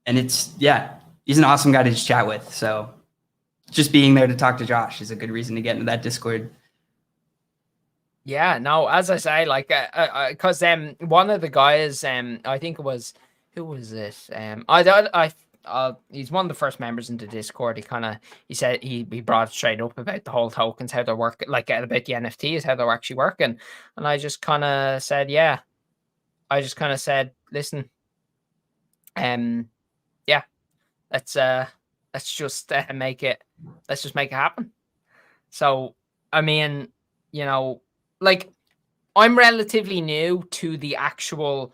he's an awesome guy to just chat with. So just being there to talk to Josh is a good reason to get into that Discord. Yeah, no, as I say, like, because one of the guys, I think it was, who was it? He's one of the first members into Discord. He said he brought it straight up about the whole tokens, how they're working, like about the NFTs, how they're actually working, and I just kind of said, yeah, I just kind of said, listen, yeah, let's uh, let's just make it happen. So, I mean, you know, like, I'm relatively new to the actual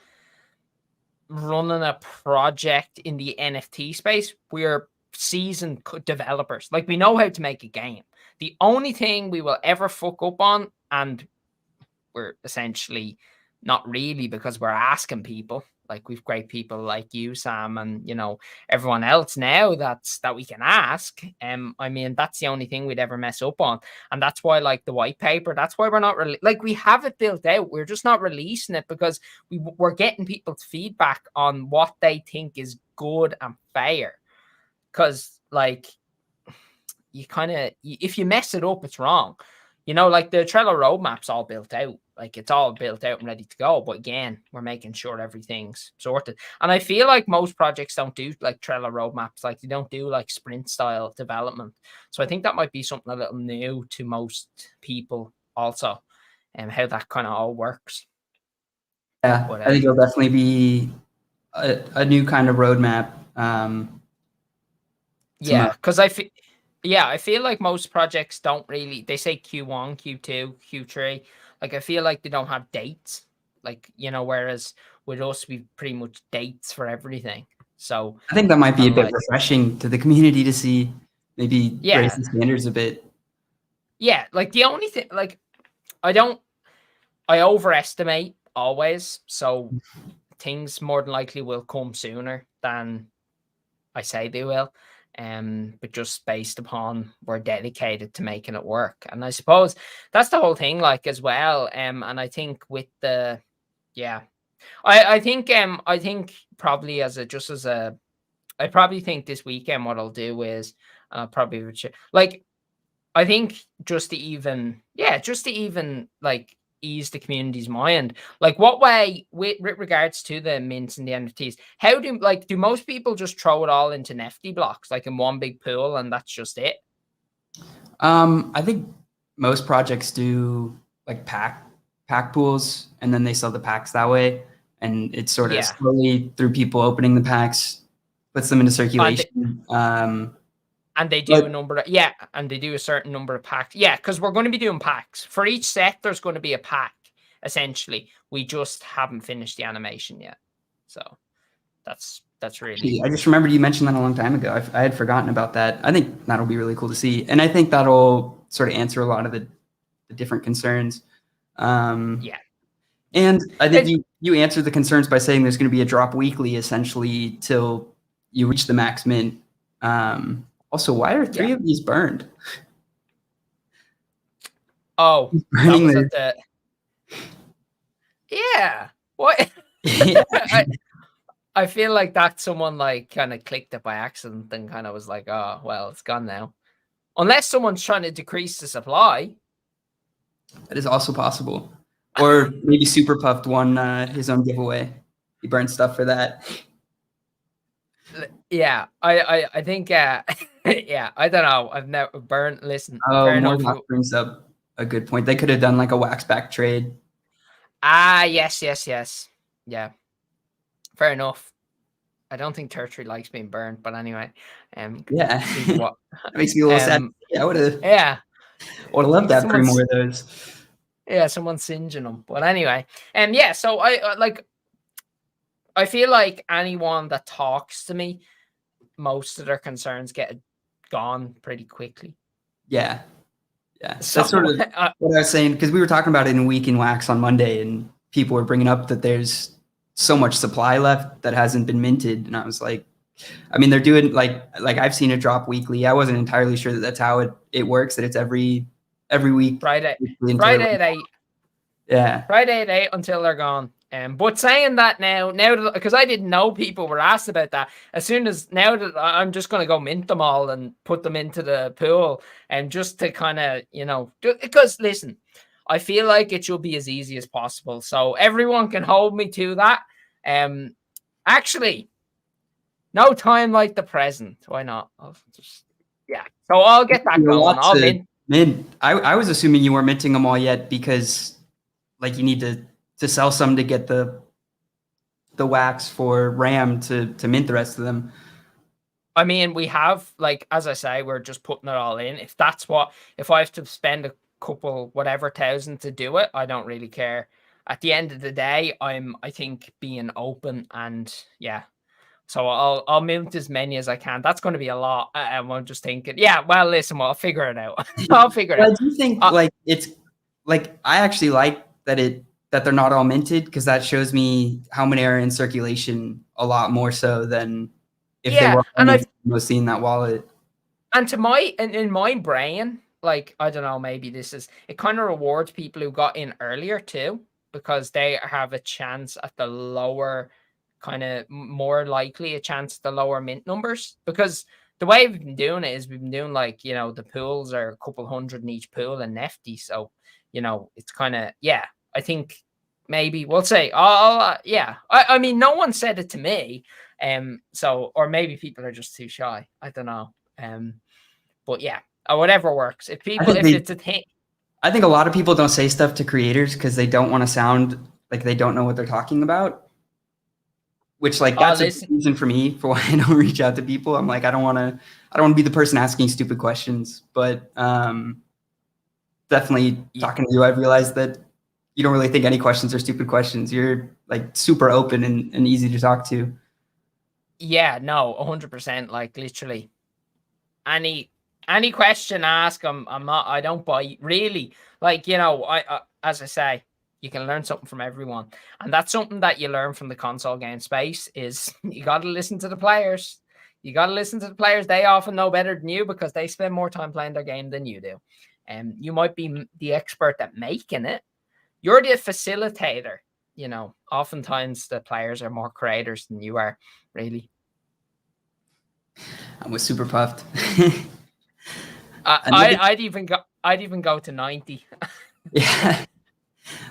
running a project in the NFT space. We're seasoned developers. Like, we know how to make a game. The only thing we will ever fuck up on, and we're essentially not really, because we're asking people. Like, we've great people like you, Sam, and everyone else now that we can ask. I mean, that's the only thing we'd ever mess up on, and that's why, like, the white paper. That's why we're not really, like, we have it built out. We're just not releasing it because we're getting people's feedback on what they think is good and fair. Because, like, you kind of, if you mess it up, it's wrong. Like, the Trello roadmap's all built out. Like, it's all built out and ready to go. But again, we're making sure everything's sorted. And I feel like most projects don't do like Trello roadmaps. Like, they don't do like sprint style development. So I think that might be something a little new to most people also, and how that kind of all works. Yeah, But I think it'll definitely be a new kind of roadmap. Yeah, because I feel like most projects don't really, they say Q1, Q2, Q3. Like, I feel like they don't have dates. Like, whereas with us, we pretty much dates for everything. So I think that might be a bit like, refreshing to the community to see, maybe raise yeah, the standards a bit. yeah. Like, the only thing, like, I overestimate always. So things more than likely will come sooner than I say they will. But just based upon we're dedicated to making it work. And I suppose that's the whole thing, like, as well. And I think with the, yeah, I think probably I probably think this weekend what I'll do is probably like, I think just to even, like, ease the community's mind. Like, what way, with regards to the mints and the NFTs, how do most people just throw it all into NeftyBlocks, like in one big pool, and that's just it? I think most projects do like pack pools, and then they sell the packs that way, and it's sort of Yeah. slowly through people opening the packs, puts them into And they, circulation. and they do But a number of, yeah, and they do a certain number of packs. Yeah, because we're going to be doing packs. For each set, there's going to be a pack, essentially. We just haven't finished the animation yet. So that's really, I just remembered you mentioned that a long time ago. I had forgotten about that. I think that'll be really cool to see, and I think that'll sort of answer a lot of the different concerns. yeah. And I think It's, you answered the concerns by saying there's going to be a drop weekly, essentially, till you reach the max mint. Also, why are yeah. 3 of these burned? Oh, that Burning was the at the, yeah. What? yeah. I feel like that someone, like, kind of clicked it by accident and kind of was like, oh, well, it's gone now. Unless someone's trying to decrease the supply. That is also possible. Or maybe Super Puffed won his own giveaway. He burned stuff for that. Yeah, I think, yeah, I don't know. I've never burned. Listen, Oh, fair enough. Morlock brings up a good point. They could have done like a wax back trade. Yes, yes, yes. Yeah, fair enough. I don't think Tertiary likes being burned, but anyway, Yeah. think what, That makes me a little sad. Yeah, I would yeah, have loved to have 3 someone's, more of those. yeah, someone's singeing them. But anyway, yeah. So I feel like anyone that talks to me, most of their concerns get gone pretty quickly. Yeah. Yeah. So That's sort of what I was saying, because we were talking about it in Week in Wax on Monday, and people were bringing up that there's so much supply left that hasn't been minted. And I was like, I mean, they're doing like I've seen it drop weekly. I wasn't entirely sure that that's how it works, that it's every week. Friday Until at 8. yeah. Friday at 8 until they're gone. But saying that now that, because I didn't know people were asked about that, as soon as, now that I'm just going to go mint them all and put them into the pool, and just to kind of, because listen, I feel like it should be as easy as possible. So everyone can hold me to that. Actually, no time like the present. Why not? Yeah. So I'll get that You're a going. lot I'll to mint. mint. I was assuming you weren't minting them all yet because like you need to sell some to get the wax for RAM to mint the rest of them. I mean, we have, like, as I say, we're just putting it all in. If I have to spend a couple, whatever thousand to do it, I don't really care. At the end of the day, I think being open and yeah. So I'll mint as many as I can. That's going to be a lot. And I'm just thinking, yeah, well, listen, I'll figure it out. I'll figure it out. I do think like it's like I actually like that they're not all minted because that shows me how many are in circulation a lot more so than if they were only mostly in that wallet. And in my brain, like, I don't know, maybe it kind of rewards people who got in earlier too, because they have a chance at the lower, kind of more likely a chance at the lower mint numbers. Because the way we've been doing it is we've been doing, like, the pools are a couple hundred in each pool and Nefty. So, it's kind of, yeah, I think maybe we'll say, yeah. I mean, no one said it to me. So, or maybe people are just too shy. I don't know. But yeah, whatever works. If it's a thing, I think a lot of people don't say stuff to creators because they don't want to sound like they don't know what they're talking about. Which, like, that's a reason for me for why I don't reach out to people. I'm like, I don't want to be the person asking stupid questions. But definitely talking to you, I've realized that you don't really think any questions are stupid questions. You're like super open and easy to talk to. Yeah, no, 100%. Like, literally, any question ask. I don't bite really. Like, I as I say, you can learn something from everyone, and that's something that you learn from the console game space. Is you got to listen to the players. You got to listen to the players. They often know better than you because they spend more time playing their game than you do. And you might be the expert at making it. You're the facilitator. Oftentimes the players are more creators than you are, really. I was super puffed. I'd even go to 90. Yeah.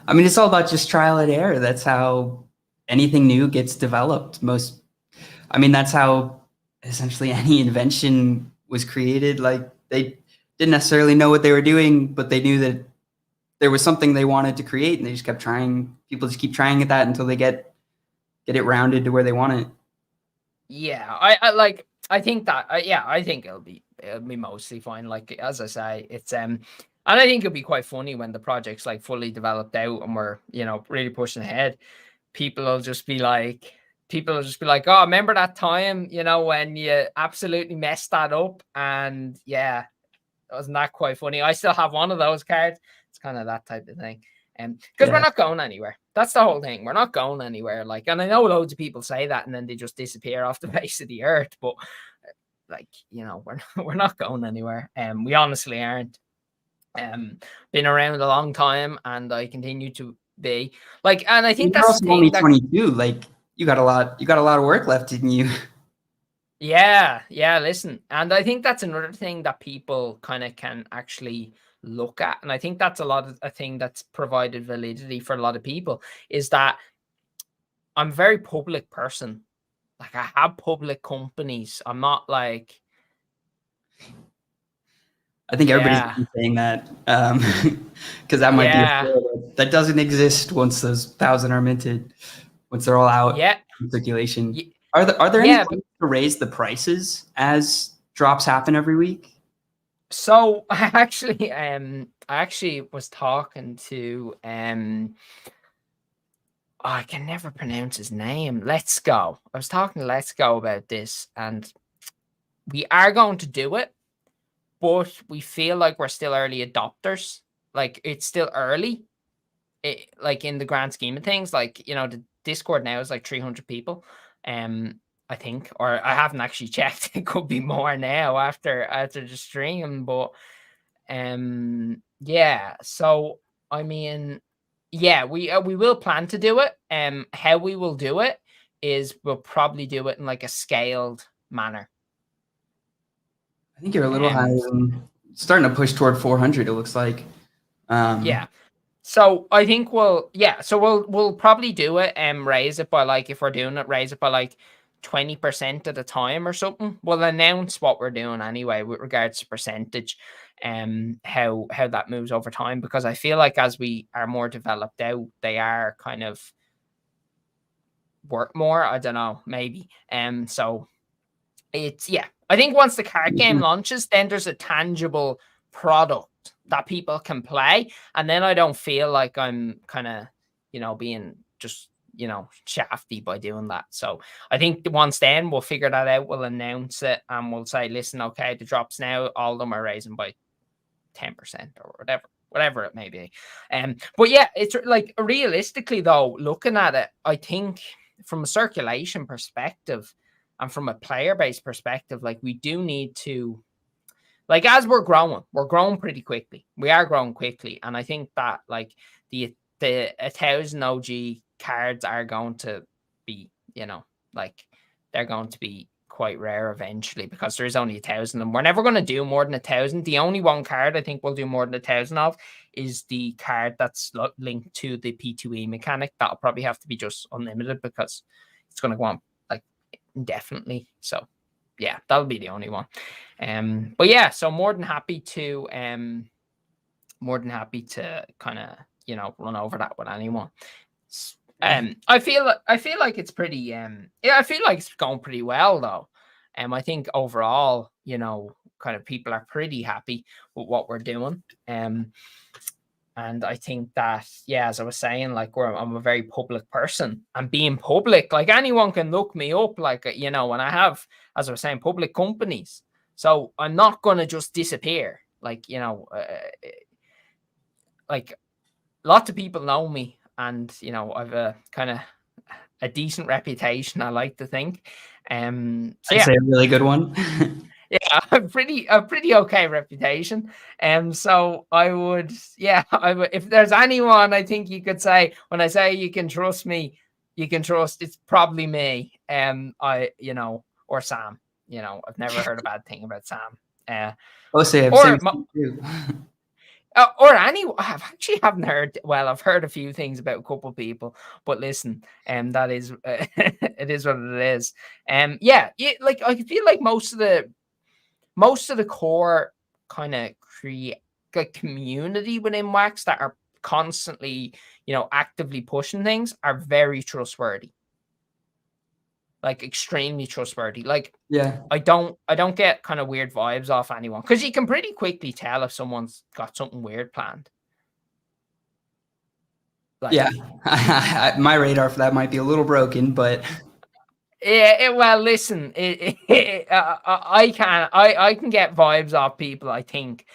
I mean, it's all about just trial and error. That's how anything new gets developed. That's how essentially any invention was created. Like, they didn't necessarily know what they were doing, but they knew that there was something they wanted to create, and they just kept trying. People just keep trying at that until they get it rounded to where they want it. Yeah, I think that I think it'll be mostly fine. Like, as I say, it's and I think it'll be quite funny when the project's like fully developed out and we're really pushing ahead. People will just be like, oh, remember that time when you absolutely messed that up? And yeah, wasn't that quite funny? I still have one of those cards. It's kind of that type of thing. Because we're not going anywhere. That's the whole thing. We're not going anywhere. Like, and I know loads of people say that and then they just disappear off the face of the earth. But like, we're not going anywhere. We honestly aren't. Been around a long time, and I continue to be. Like, and I think that's only 22. Like, you got a lot of work left in you. Yeah, listen. And I think that's another thing that people kind of can actually look at. And I think that's a thing that's provided validity for a lot of people, is that I'm a very public person. Like, I have public companies. I'm not like, I think everybody's been saying that, because that might be a floor that doesn't exist once those 1,000 are minted, once they're all out in circulation. Are there any ways to raise the prices as drops happen every week? So I actually was talking to I can never pronounce his name. Let's Go. I was talking to Let's Go about this, and we are going to do it, but we feel like we're still early adopters. Like, it's still early, like, in the grand scheme of things. Like, the Discord now is like 300 people. I think, or I haven't actually checked. It could be more now after the stream, but yeah. So I mean, yeah, we will plan to do it. How we will do it is we'll probably do it in like a scaled manner. I think you're a little higher, starting to push toward 400. It looks like. Yeah. So I think we'll probably do it and raise it by like, if we're doing it, raise it by like 20% at a time or something. We'll announce what we're doing anyway with regards to percentage and how that moves over time, because I feel like as we are more developed out, they are kind of worth more. I don't know, maybe. So it's, yeah, I think once the card game launches, then there's a tangible product that people can play, and then I don't feel like I'm kind of, being just, shafty by doing that. So I think once then we'll figure that out, we'll announce it, and we'll say, listen, okay, the drops now, all of them are raising by 10% or whatever it may be. But yeah, it's like, realistically though, looking at it, I think from a circulation perspective and from a player base perspective, like, we do need to, like, as we're growing pretty quickly. We are growing quickly. And I think that, like, the 1,000 OG cards are going to be, like, they're going to be quite rare eventually, because there is only 1,000, and we're never going to do more than 1,000. The only one card I think we'll do more than 1,000 of is the card that's linked to the P2E mechanic. That'll probably have to be just unlimited, because it's going to go on like indefinitely. So yeah, that'll be the only one. But yeah, so more than happy to kind of, run over that with anyone. I feel like it's pretty yeah, I feel like it's going pretty well though. I think overall, kind of people are pretty happy with what we're doing. And I think that, yeah, as I was saying, like, I'm a very public person, and being public, like, anyone can look me up, like, and I have, as I was saying, public companies. So I'm not going to just disappear. Like, like, lots of people know me, and, I've a kind of a decent reputation, I like to think. So I'd say a really good one. yeah, a pretty okay reputation. So I would, if there's anyone I think you could say, when I say you can trust me, you can trust, it's probably me. Or Sam. I've never heard a bad thing about Sam. I'll say I've Or seen too. or any, I actually haven't heard. Well, I've heard a few things about a couple of people, but listen, that is it is what it is. Yeah, like, I feel like most of the core kind of like community within Wax that are constantly, actively pushing things are very trustworthy. Like, extremely trustworthy. Like, Yeah. I don't get kind of weird vibes off anyone, because you can pretty quickly tell if someone's got something weird planned. Like, yeah. My radar for that might be a little broken, but yeah, well, listen, I can get vibes off people, I think.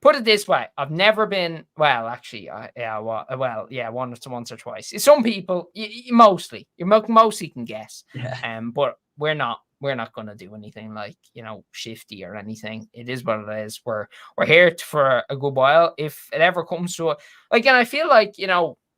Put it this way, I've never been, well, actually, once or twice. Some people, you mostly can guess. yeah. But we're not going to do anything like, shifty or anything. It is what it is. We're here for a good while. If it ever comes to it, like, and I feel like,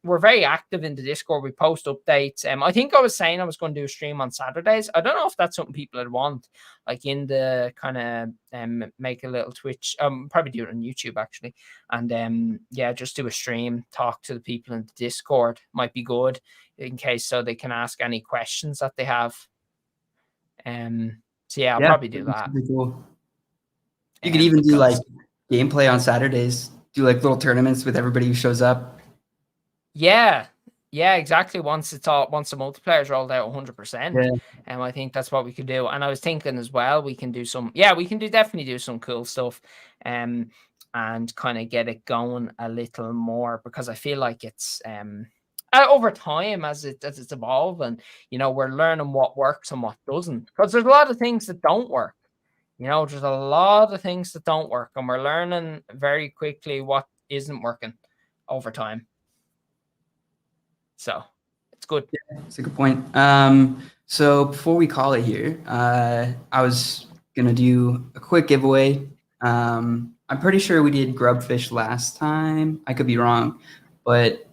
we're very active in the Discord. We post updates. I think I was saying I was going to do a stream on Saturdays. I don't know if that's something people would want, like, in the kind of make a little Twitch. Probably do it on YouTube actually, and yeah, just do a stream, talk to the people in the Discord. Might be good in case, so they can ask any questions that they have. So yeah, I'll probably do that. Cool. You could even do like gameplay on Saturdays. Do like little tournaments with everybody who shows up. Yeah, exactly. Once the multiplayer's rolled out 100%, and I think that's what we could do. And I was thinking as well, we can do definitely do some cool stuff, and kind of get it going a little more, because I feel like it's over time, as it's evolving, we're learning what works and what doesn't, because there's a lot of things that don't work. There's a lot of things that don't work, and we're learning very quickly what isn't working over time. So it's good. Yeah, it's a good point. So before we call it here, I was gonna do a quick giveaway. I'm pretty sure we did Grubfish last time. I could be wrong, but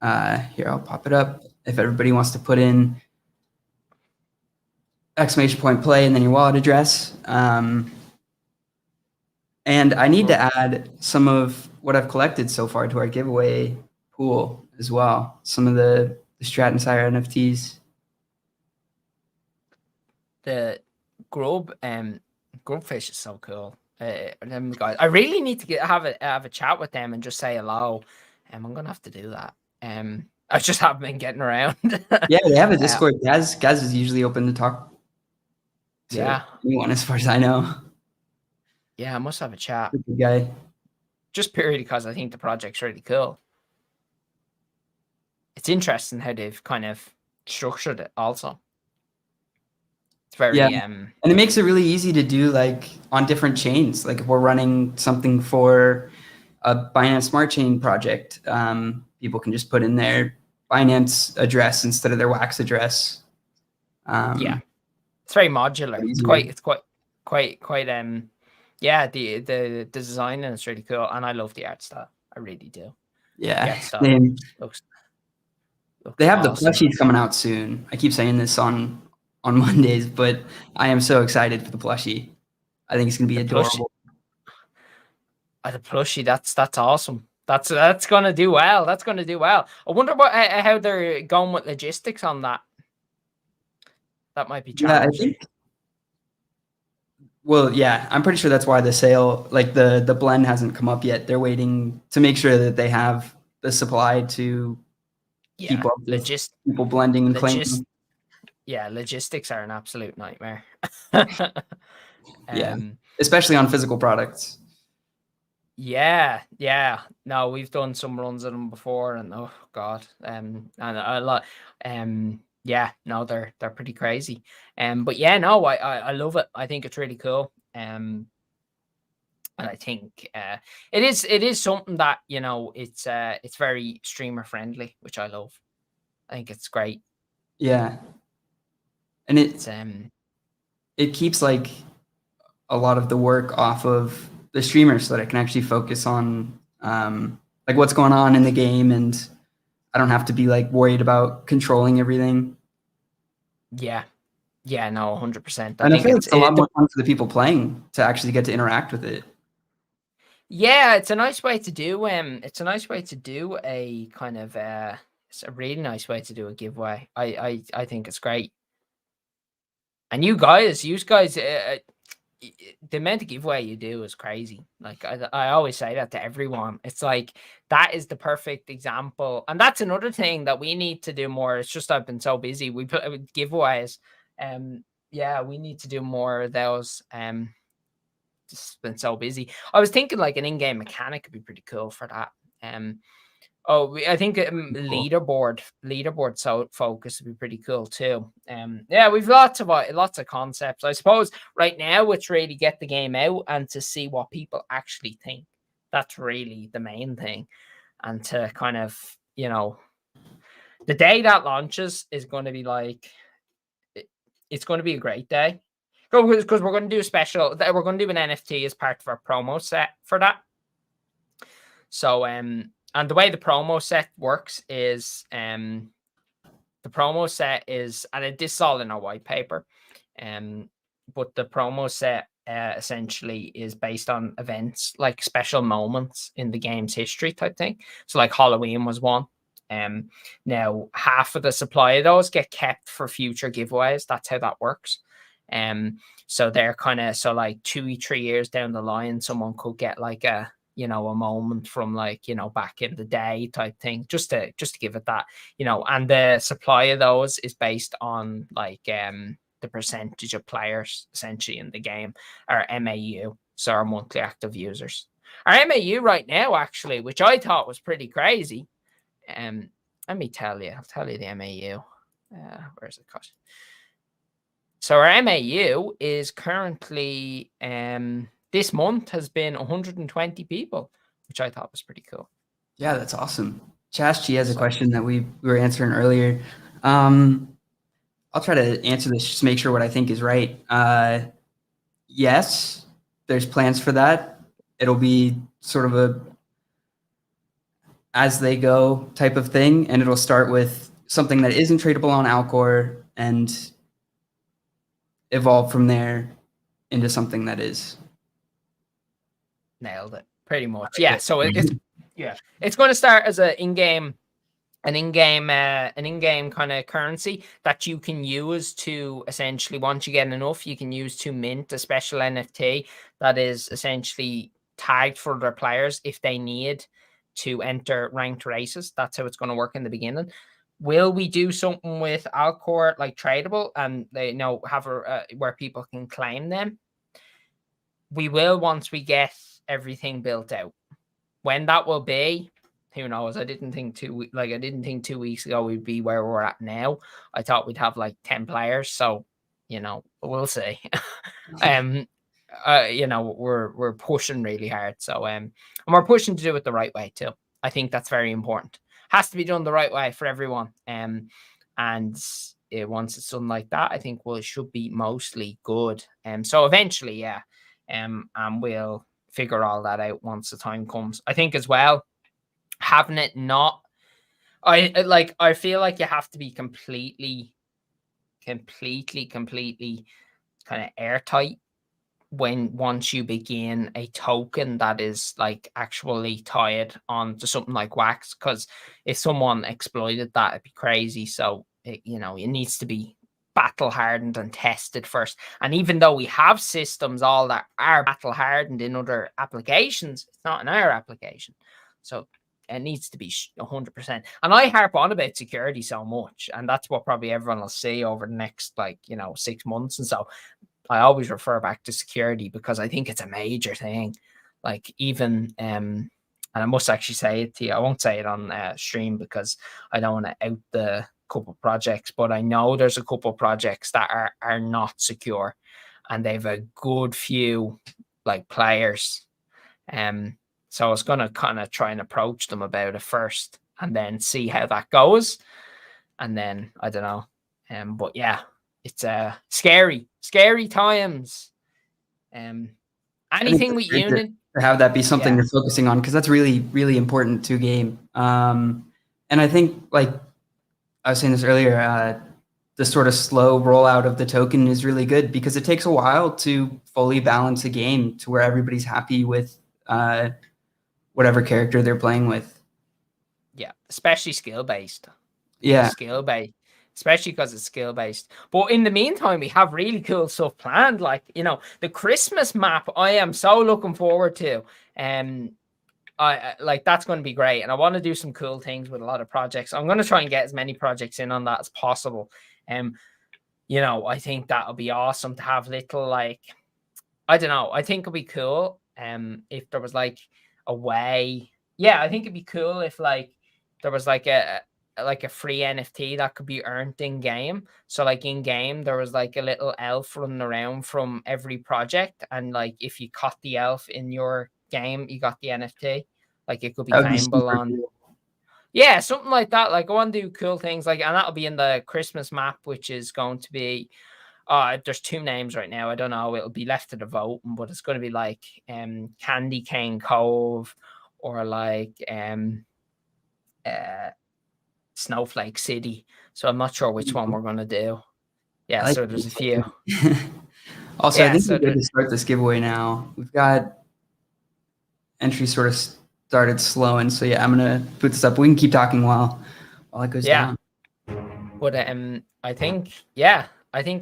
here, I'll pop it up. If everybody wants to put in !play and then your wallet address. And I need to add some of what I've collected so far to our giveaway pool as well. Some of the Stratton NFTs. The grubfish is so cool. Them guys, I really need to have a chat with them and just say hello. I'm gonna have to do that. I just haven't been getting around. Yeah, they have a Discord. Gaz is usually open to talk to anyone, as far as I know. Yeah, I must have a chat. Good guy. Just purely because I think the project's really cool. It's interesting how they've kind of structured it also. It's very and it makes it really easy to do, like, on different chains. Like if we're running something for a Binance Smart Chain project, people can just put in their Binance address instead of their Wax address. Yeah, it's very modular. It's quite yeah, the design is really cool, and I love the art style. I really do. Yeah, the art style looks they have awesome. the plushies coming out soon. I keep saying this on Mondays, but I am so excited for the plushie. I think it's gonna be adorable. The plushie, that's awesome. That's gonna do well. That's gonna do well. I wonder how they're going with logistics on that. That might be challenging. Yeah, I think. Well, yeah, I'm pretty sure that's why the sale, like the blend, hasn't come up yet. They're waiting to make sure that they have the supply to keep up with people blending and claiming. Yeah, logistics are an absolute nightmare. Yeah, especially on physical products. Yeah. No, we've done some runs of them before, and oh god, and a lot. Yeah, no, they're pretty crazy. But yeah, no, I love it. I think it's really cool. And I think it is something that, you know, it's very streamer friendly, which I love. I think it's great. Yeah, and it keeps, like, a lot of the work off of the streamer so that I can actually focus on like what's going on in the game, and I don't have to be, like, worried about controlling everything. Yeah, no, 100%. And I feel it's a lot more fun for the people playing to actually get to interact with it. Yeah, it's a nice way to do it's a nice way to do a kind of it's a really nice way to do a giveaway. I think it's great. And you guys, the amount of giveaway you do is crazy. Like I always say that to everyone. It's like that is the perfect example, and that's another thing that we need to do more. It's just I've been so busy. We put giveaways. Yeah, we need to do more of those. Just been so busy. I was thinking like an in-game mechanic could be pretty cool for that. I think leaderboard so focus would be pretty cool too. Yeah, we've lots of concepts. I suppose right now it's really get the game out and to see what people actually think. That's really the main thing, and to kind of, you know, the day that launches is going to be like it's going to be a great day because we're going to do a special. We're going to do an NFT as part of our promo set for that. So and the way the promo set works is the promo set is, and this is all in our white paper, but the promo set essentially is based on events, like special moments in the game's history type thing. So like Halloween was one. Now half of the supply of those get kept for future giveaways. That's how that works. So they're kind of, so like 2-3 years down the line, someone could get like a, you know, a moment from like, you know, back in the day type thing, just to give it that, you know. And the supply of those is based on like the percentage of players essentially in the game, or MAU, so our monthly active users. Our MAU right now, actually, which I thought was pretty crazy. Let me tell you, I'll tell you the MAU. Where's it cut? So our MAU is currently this month has been 120 people, which I thought was pretty cool. Yeah, that's awesome. Chaschi has a question that we were answering earlier. I'll try to answer this just to make sure what I think is right. Yes, there's plans for that. It'll be sort of a as they go type of thing, and it'll start with something that isn't tradable on Alcor and evolve from there into something that is. Nailed it. Pretty much, yeah. So it's going to start as an in-game kind of currency that you can use to essentially, once you get enough, you can use to mint a special NFT that is essentially tagged for their players if they need to enter ranked races. That's how it's going to work in the beginning. Will we do something with Alcor like tradable and they have where people can claim them? We will once we get everything built out. When that will be, who knows? I didn't think 2 weeks ago we'd be where we're at now. I thought we'd have like 10 players, so we'll see. We're pushing really hard, so and we're pushing to do it the right way too. I think that's very important. Has to be done the right way for everyone. And once it's done like that, I think it should be mostly good. So eventually, yeah. And we'll figure all that out once the time comes. I think as well, having it not, I feel like you have to be completely kind of airtight once you begin a token that is like actually tied on to something like Wax, because if someone exploited that, it'd be crazy. So it needs to be battle hardened and tested first. And even though we have systems all that are battle hardened in other applications, it's not in our application. So it needs to be 100%. And I harp on about security so much, and that's what probably everyone will see over the next 6 months. And so I always refer back to security because I think it's a major thing. Like even and I must actually say it to you. I won't say it on stream because I don't want to out the couple projects, but I know there's a couple projects that are not secure, and they've a good few like players. So I was gonna kind of try and approach them about it first, and then see how that goes, and then I don't know. But yeah, it's scary times. Anything with unit to have that be something you're focusing on, because that's really, really important to game. And I think, like I was saying this earlier, the sort of slow rollout of the token is really good because it takes a while to fully balance a game to where everybody's happy with whatever character they're playing with. Yeah, especially skill-based. Yeah. Skill-based. Especially because it's skill-based. But in the meantime, we have really cool stuff planned. Like, the Christmas map, I am so looking forward to. I like that's going to be great. And I want to do some cool things with a lot of projects. I'm going to try and get as many projects in on that as possible. I think that'll be awesome to have little, like, I don't know. I think it'll be cool if there was like a way. Yeah, I think it'd be cool if like there was like a free NFT that could be earned in game. So like in game, there was like a little elf running around from every project. And like, if you caught the elf in your game, you got the NFT. Like it could be claimable on. Cool. Yeah, something like that. Like I want to do cool things like, and that'll be in the Christmas map, which is going to be, there's 2 names right now. I don't know. It'll be left to the vote, but it's going to be like Candy Cane Cove or like Snowflake City. So I'm not sure which one we're going to do. Yeah, so there's a few. Also, I think we're good to start this giveaway now. We've got entry sort of started slowing. So yeah, I'm going to put this up. We can keep talking while it goes down. But I think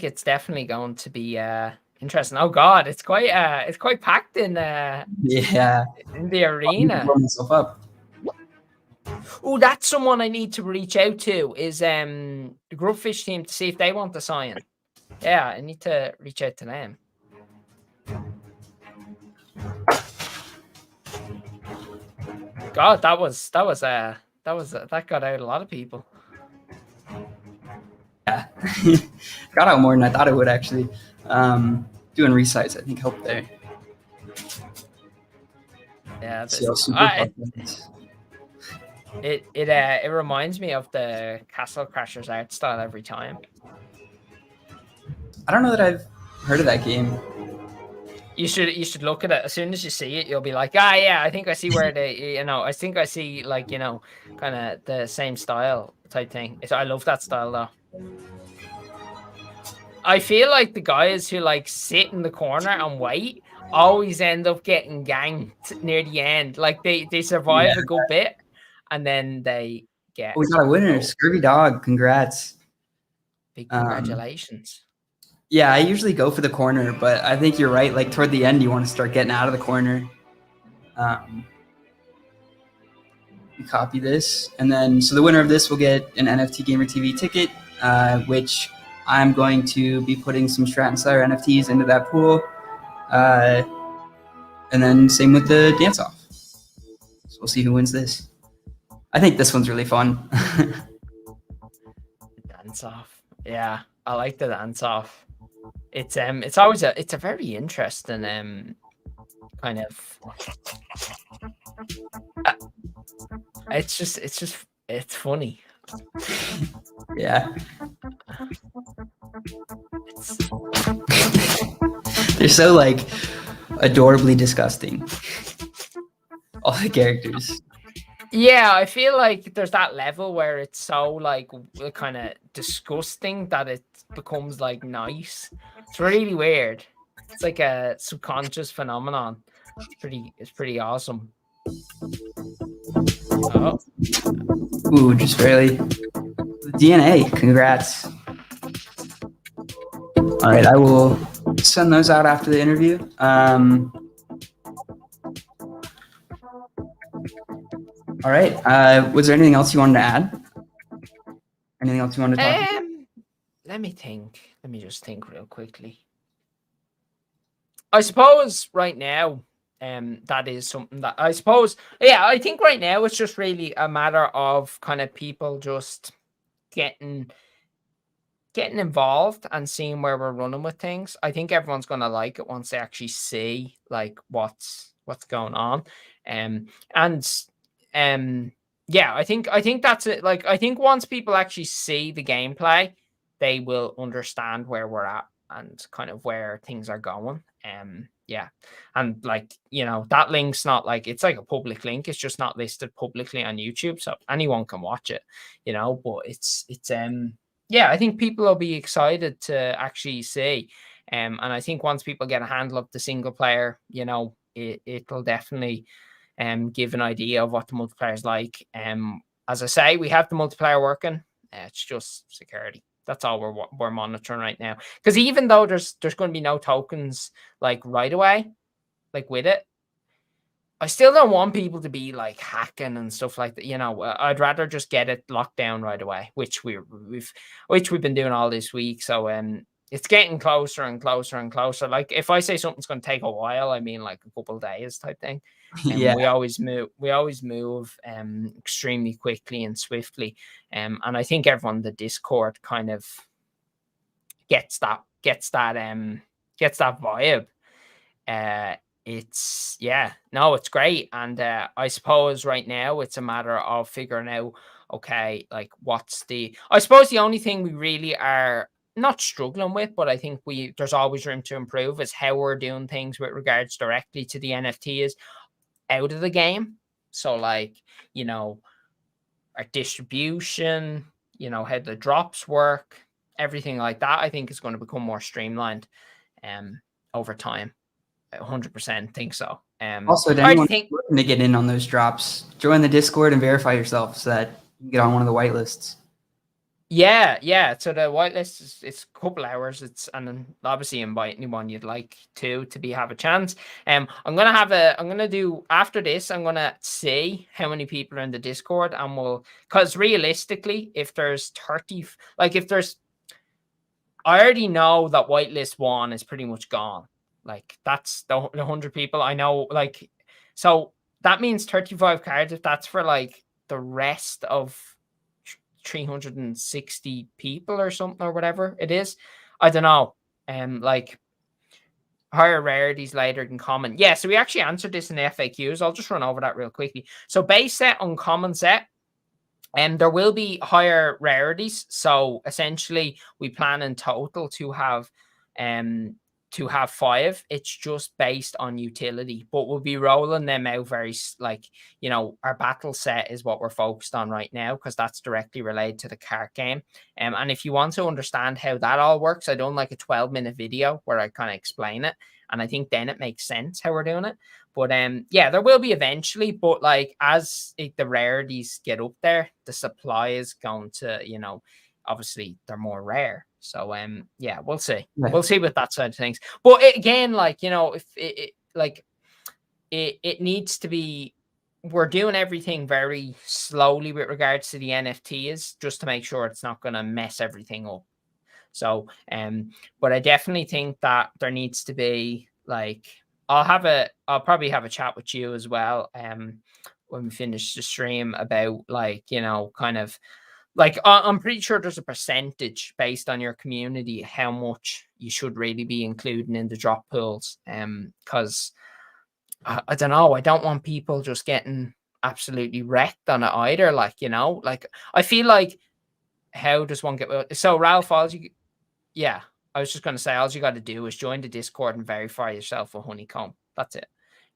it's definitely going to be interesting. Oh God, it's quite packed in in the arena. Myself up. Oh, that's someone I need to reach out to is the Grubfish team to see if they want to sign. Yeah, I need to reach out to them. God, that got out a lot of people. Yeah, got out more than I thought it would actually. Doing resites, I think, helped there. Yeah, it reminds me of the Castle Crashers art style every time. I don't know that I've heard of that game. You should look at it. As soon as you see it, you'll be like, yeah, I think I see where they, I think I see like, kind of the same style type thing. I love that style though. I feel like the guys who like sit in the corner and wait always end up getting ganked near the end. Like they survive a good bit, and then they get. We got a winner, Scurvy Dog. Congrats. Big congratulations. Yeah, I usually go for the corner, but I think you're right. Like toward the end, you want to start getting out of the corner. You copy this, and then so the winner of this will get an NFT Gamer TV ticket, which I'm going to be putting some Stratton NFTs into that pool, and then same with the dance off. So we'll see who wins this. I think this one's really fun. Dance off, yeah, I like the dance off. It's always it's a very interesting kind of. It's funny. Yeah. They're so like adorably disgusting. All the characters. Yeah, I feel like there's that level where it's so like kind of disgusting that it becomes like nice. It's really weird. It's like a subconscious phenomenon. It's pretty awesome. Oh. Ooh, just barely. DNA, congrats. All right, I will send those out after the interview. All right. Was there anything else you wanted to add? Anything else you wanted to talk about? Let me think. Let me just think real quickly. I suppose right now, that is something that I suppose, yeah, I think right now it's just really a matter of kind of people just getting involved and seeing where we're running with things. I think everyone's going to like it once they actually see like what's going on. Yeah, I think that's it. Like, I think once people actually see the gameplay, they will understand where we're at and kind of where things are going. Yeah. And like, you know, that link's not like, it's like a public link. It's just not listed publicly on YouTube. So anyone can watch it, you know, but it's yeah, I think people will be excited to actually see. And I think once people get a handle of the single player, you know, it'll definitely give an idea of what the multiplayer is like. As I say, we have the multiplayer working. It's just security. That's all we're monitoring right now. Because even though there's going to be no tokens like right away, like with it, I still don't want people to be like hacking and stuff like that. You know, I'd rather just get it locked down right away, which we've been doing all this week. So it's getting closer and closer and closer. Like if I say something's going to take a while, I mean like a couple of days type thing. Yeah. We always move extremely quickly and swiftly. And I think everyone in the Discord kind of gets that vibe. It's it's great. And I suppose right now it's a matter of figuring out, okay, like I suppose the only thing we really are not struggling with, but I think there's always room to improve, is how we're doing things with regards directly to the NFTs out of the game. So like, you know, our distribution, you know, how the drops work, everything like that, I think is going to become more streamlined over time. 100% think so. Also, to anyone looking to get in on those drops, join the Discord and verify yourself so that you can get on one of the whitelists. Yeah. So the whitelist it's a couple hours. And then obviously invite anyone you'd like to have a chance. I'm gonna do after this. I'm gonna see how many people are in the Discord, and because realistically, if there's 30, like if there's, I already know that whitelist 1 is pretty much gone. Like that's the 100 people I know. Like, so that means 35 cards. If that's for like the rest of 360 people or something or whatever it is, I don't know. Like higher rarities later than common. Yeah, so we actually answered this in the FAQs. I'll just run over that real quickly. So base set, uncommon set, and there will be higher rarities. So essentially we plan in total to have 5. It's just based on utility, but we'll be rolling them out very, like, you know, our battle set is what we're focused on right now, because that's directly related to the card game. And if you want to understand how that all works, I done like a 12-minute video where I kind of explain it. And I think then it makes sense how we're doing it. But yeah, there will be eventually, but like as the rarities get up there, the supply is going to, obviously they're more rare. So yeah, we'll see. Right. We'll see with that side of things. But again, like, if it needs to be, we're doing everything very slowly with regards to the NFTs just to make sure it's not going to mess everything up. So but I definitely think that there needs to be like, I'll probably have a chat with you as well when we finish the stream about like, kind of like, I'm pretty sure there's a percentage based on your community how much you should really be including in the drop pools. Because I don't know, I don't want people just getting absolutely wrecked on it either. Like, like I feel like, how does one get, so Ralph, yeah, I was just going to say, all you got to do is join the Discord and verify yourself with Honeycomb. That's it.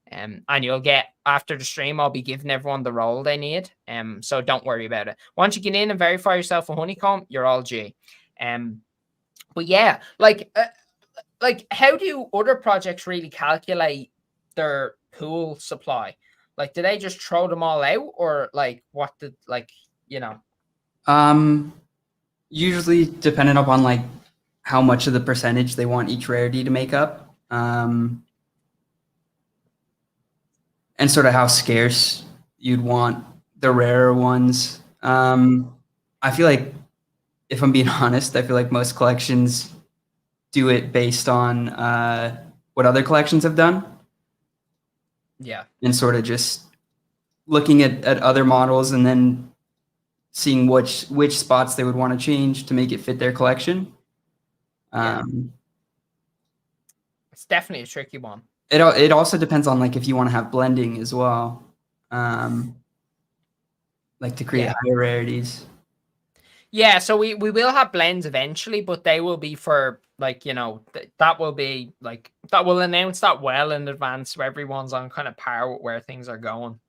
And you'll get, after the stream, I'll be giving everyone the role they need. So don't worry about it. Once you get in and verify yourself with Honeycomb, you're all G. But yeah, like how do other projects really calculate their pool supply? Like, do they just throw them all out, or like what did, like, Usually dependent upon like how much of the percentage they want each rarity to make up, and sort of how scarce you'd want the rarer ones. I feel like, if I'm being honest, I feel like most collections do it based on what other collections have done. Yeah. And sort of just looking at other models and then seeing which spots they would want to change to make it fit their collection. It's definitely a tricky one. It also depends on like if you want to have blending as well, like to create higher rarities. Yeah, so we will have blends eventually, but they will be for like, that will be like, that will announce that well in advance so everyone's on kind of par with where things are going.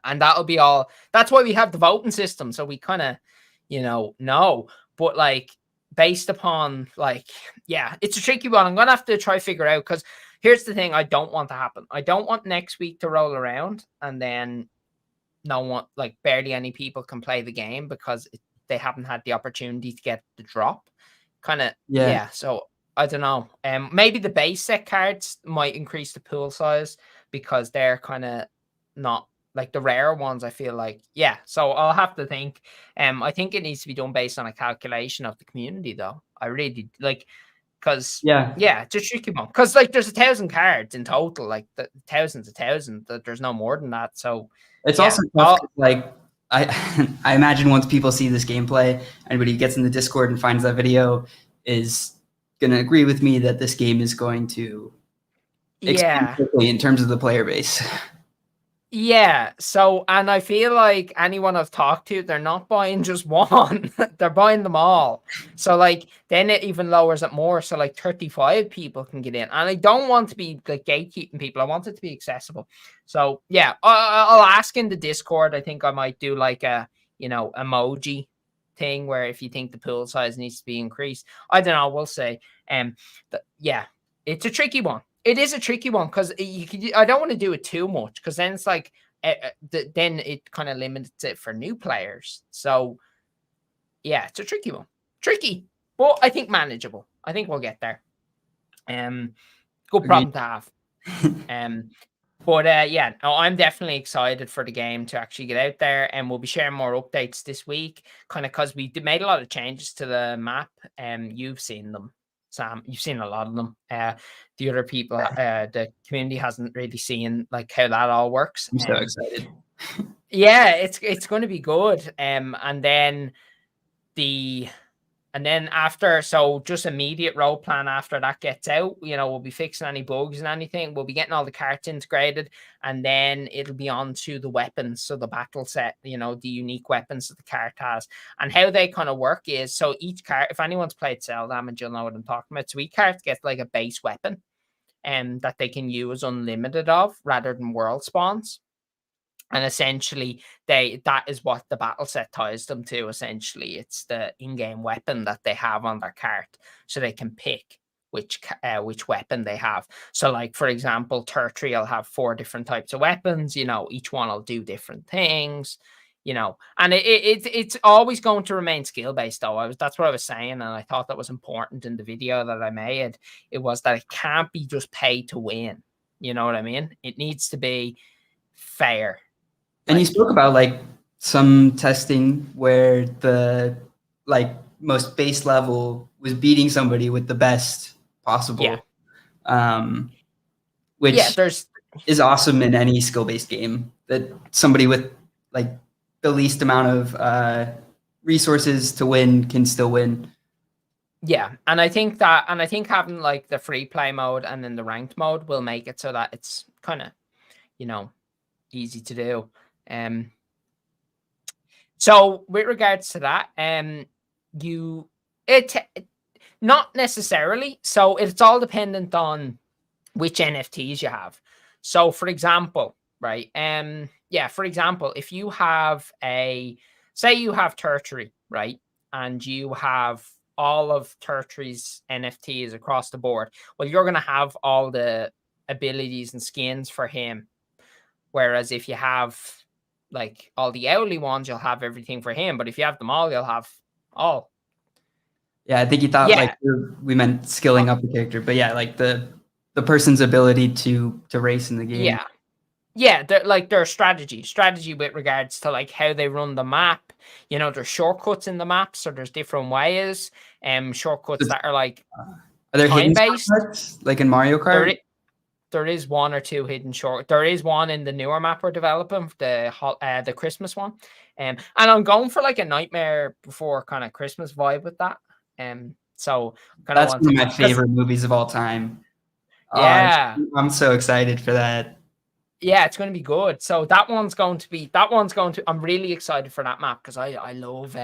And that'll be all. That's why we have the voting system, so we kind of, know. But like, based upon like, yeah, it's a tricky one. I'm gonna have to try figure out, because here's the thing: I don't want to happen. I don't want next week to roll around and then no one, like barely any people can play the game because they haven't had the opportunity to get the drop. Kind of, yeah. So I don't know. Maybe the base set cards might increase the pool size because they're kind of not like the rare ones. I feel like, yeah. So I'll have to think. I think it needs to be done based on a calculation of the community, though. I really like, because yeah, it's a tricky one. Because like there's 1,000 cards in total, like the thousands of thousands. There's no more than that. So it's also tough, like I imagine once people see this gameplay, anybody who gets in the Discord and finds that video is going to agree with me that this game is going to expand quickly in terms of the player base. Yeah. So, and I feel like anyone I've talked to, they're not buying just one, they're buying them all. So like, then it even lowers it more. So like 35 people can get in, and I don't want to be like gatekeeping people. I want it to be accessible. So yeah, I'll ask in the Discord. I think I might do like a, emoji thing where if you think the pool size needs to be increased, I don't know, we'll say. Yeah, it's a tricky one. It is a tricky one because I don't want to do it too much, because then it's like then it kind of limits it for new players. So yeah, it's a tricky one. Tricky, but I think manageable. I think we'll get there. Good problem to have. But yeah, no, I'm definitely excited for the game to actually get out there, and we'll be sharing more updates this week, kind of because we made a lot of changes to the map. You've seen them, Sam. You've seen a lot of them. The other people, the community hasn't really seen like how that all works. I'm so excited. Yeah, it's going to be good. And then after, so just immediate role plan after that gets out, we'll be fixing any bugs and anything. We'll be getting all the cards integrated, and then it'll be on to the weapons. So the battle set, the unique weapons that the card has, and how they kind of work is, so each card, if anyone's played Cell Damage, you'll know what I'm talking about. So each card gets like a base weapon that they can use unlimited of rather than world spawns. And essentially, that is what the battle set ties them to. Essentially, it's the in-game weapon that they have on their card, so they can pick. which weapon they have. So like, for example, Tertiary will have 4 different types of weapons, you know, each one will do different things, you know, and it's always going to remain skill based though. That's what I was saying, and I thought that was important in the video that I made. It was that it can't be just pay to win. You know what I mean? It needs to be fair. And you spoke about like some testing where the like most base level was beating somebody with the best possible, which there's is awesome in any skill-based game, that somebody with like the least amount of resources to win can still win. Yeah, and I think having like the free play mode and then the ranked mode will make it so that it's kind of, you know, easy to do. So with regards to that, not necessarily. So it's all dependent on which NFTs you have. So for example, right? For example, if you have say you have Tertiary, right? And you have all of Tertiary's NFTs across the board. Well, you're going to have all the abilities and skins for him. Whereas if you have like all the Owly ones, you'll have everything for him. But if you have them all, you'll have all. Yeah, I think you thought like we meant skilling up the character, but yeah, like the person's ability to race in the game. Yeah, their strategy with regards to like how they run the map. You know, there's shortcuts in the map, so there's different ways. Shortcuts that are like are there time hidden based, shortcuts like in Mario Kart? There is 1 or 2 hidden short. There is one in the newer map we're developing, the Christmas one. And I'm going for like a Nightmare Before kind of Christmas vibe with that. So kind that's one of my favorite movies of all time. Yeah, I'm so excited for that. Yeah, it's going to be good. So that one's going to. I'm really excited for that map because I love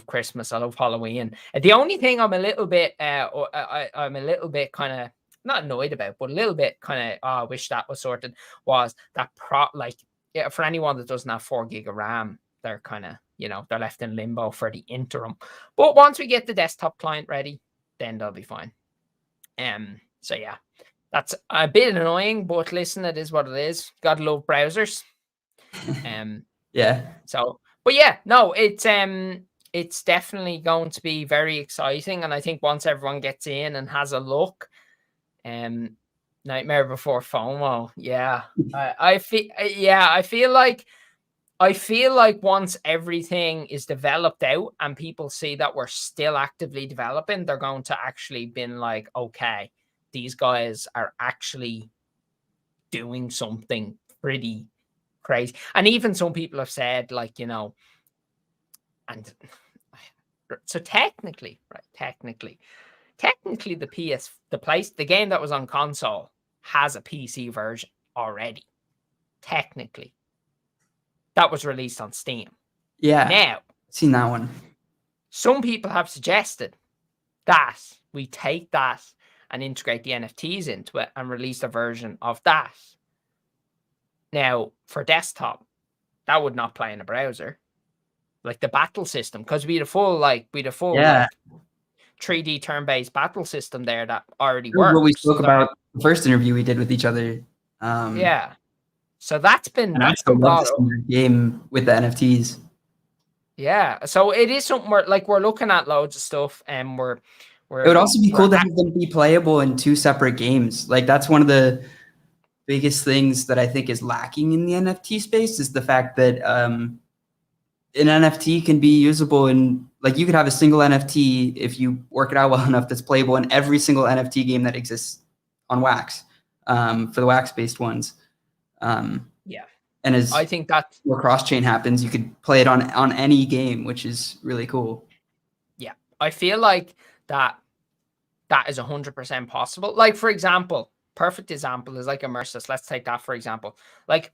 Christmas. I love Halloween. The only thing I'm a little bit I'm a little bit kind of not annoyed about, but a little bit kind of I wish that was sorted, was that for anyone that doesn't have 4 gig of RAM, they're kind of, you know, they're left in limbo for the interim. But once we get the desktop client ready, then they'll be fine. So yeah, that's a bit annoying, but listen, it is what it is. Gotta love browsers. Yeah. So, but yeah, no, it's definitely going to be very exciting, and I think once everyone gets in and has a look, Nightmare Before FOMO, yeah, I feel like once everything is developed out and people see that we're still actively developing, they're going to actually been like, okay, these guys are actually doing something pretty crazy. And even some people have said, like, you know, and so technically the game that was on console has a PC version already. Technically, that was released on Steam. Yeah. Now, seen that one. Some people have suggested that we take that and integrate the NFTs into it and release a version of that. Now, for desktop, that would not play in a browser. Like the battle system, because we had a full 3D turn-based battle system there that already works. What we spoke about the first interview we did with each other. Yeah. So that's been game with the NFTs. Yeah. So it is something we're looking at loads of stuff, and it would also be cool to have them be playable in 2 separate games. Like that's one of the biggest things that I think is lacking in the NFT space, is the fact that an NFT can be usable in, like, you could have a single NFT if you work it out well enough that's playable in every single NFT game that exists on Wax, for the Wax-based ones. Yeah. And as I think that where cross-chain happens, you could play it on any game, which is really cool. Yeah. I feel like that is 100% possible. Like, for example, perfect example is like Immersus. Let's take that for example. Like,